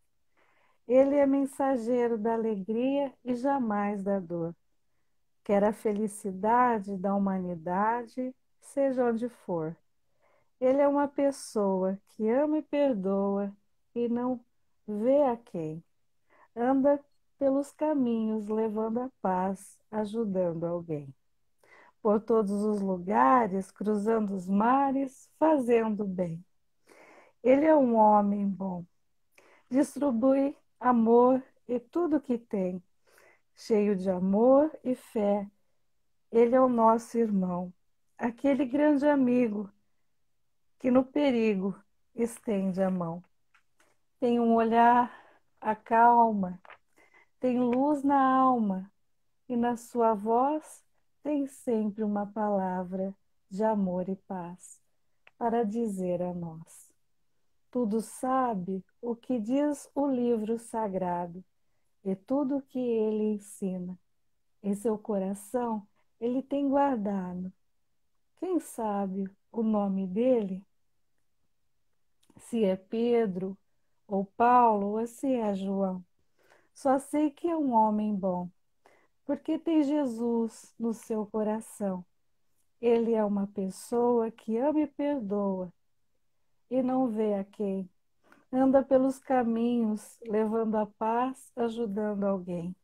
Ele é mensageiro da alegria e jamais da dor. Quer a felicidade da humanidade, seja onde for. Ele é uma pessoa que ama e perdoa e não vê a quem. Anda pelos caminhos levando a paz, ajudando alguém. Por todos os lugares, cruzando os mares, fazendo bem. Ele é um homem bom. Distribui amor e tudo que tem. Cheio de amor e fé. Ele é o nosso irmão. Aquele grande amigo que no perigo estende a mão. Tem um olhar, acalma, tem luz na alma, e na sua voz tem sempre uma palavra de amor e paz para dizer a nós. Tudo sabe o que diz o livro sagrado e tudo o que ele ensina. Em seu coração ele tem guardado. Quem sabe o nome dele? Se é Pedro, ou Paulo, ou se é João. Só sei que é um homem bom, porque tem Jesus no seu coração. Ele é uma pessoa que ama e perdoa e não vê a quem. Anda pelos caminhos, levando a paz, ajudando alguém.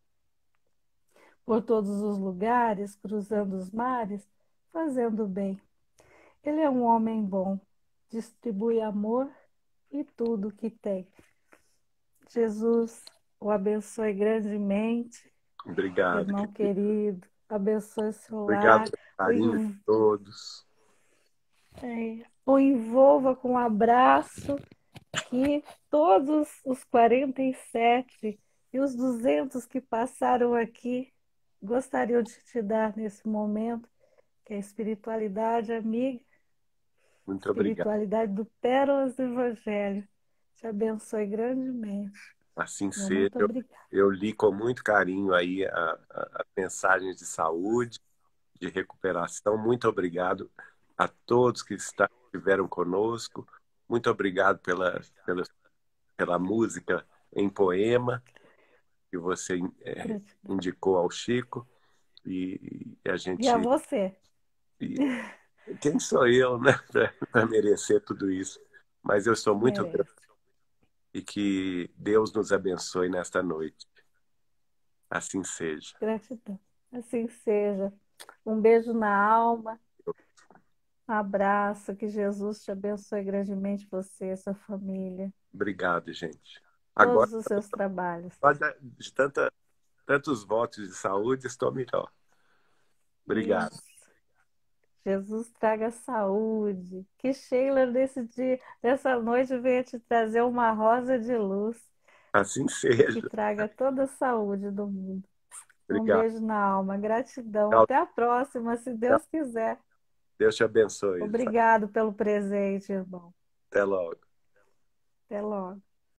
Por todos os lugares, cruzando os mares, fazendo bem. Ele é um homem bom, distribui amor e tudo que tem. Jesus o abençoe grandemente, Obrigado, irmão querido. querido. Abençoe seu Obrigado lar, pelo o, carinho de todos. o envolva com um abraço que todos os 47 e os 200 que passaram aqui gostariam de te dar nesse momento, que é a espiritualidade amiga, Muito obrigado. espiritualidade do Pérolas do Evangelho. Te abençoe grandemente. Assim Meu seja. muito obrigada. Eu li com muito carinho aí as mensagens de saúde, de recuperação. Muito obrigado a todos que estiveram conosco. Muito obrigado pela música em poema que você Gratidão. indicou ao Chico. E a E a gente. você? E quem sou eu, né, para merecer tudo isso? Mas eu estou muito grato Merece. e que Deus nos abençoe nesta noite. Assim seja. Gratidão. Assim seja. Um beijo na alma. Um abraço. Que Jesus te abençoe grandemente, você e sua família. Obrigado, gente. Agora, Todos os seus trabalhos. só de tantos votos de saúde, estou melhor. Obrigado. Isso. Jesus traga saúde. Que Sheila, dessa noite, venha te trazer uma rosa de luz Assim e que seja. traga toda a saúde do mundo. Um Obrigado. beijo na alma. Gratidão. Tchau, Até a próxima, se tchau. Deus quiser. Deus te abençoe. Obrigado pelo presente, irmão. Até logo. Até logo.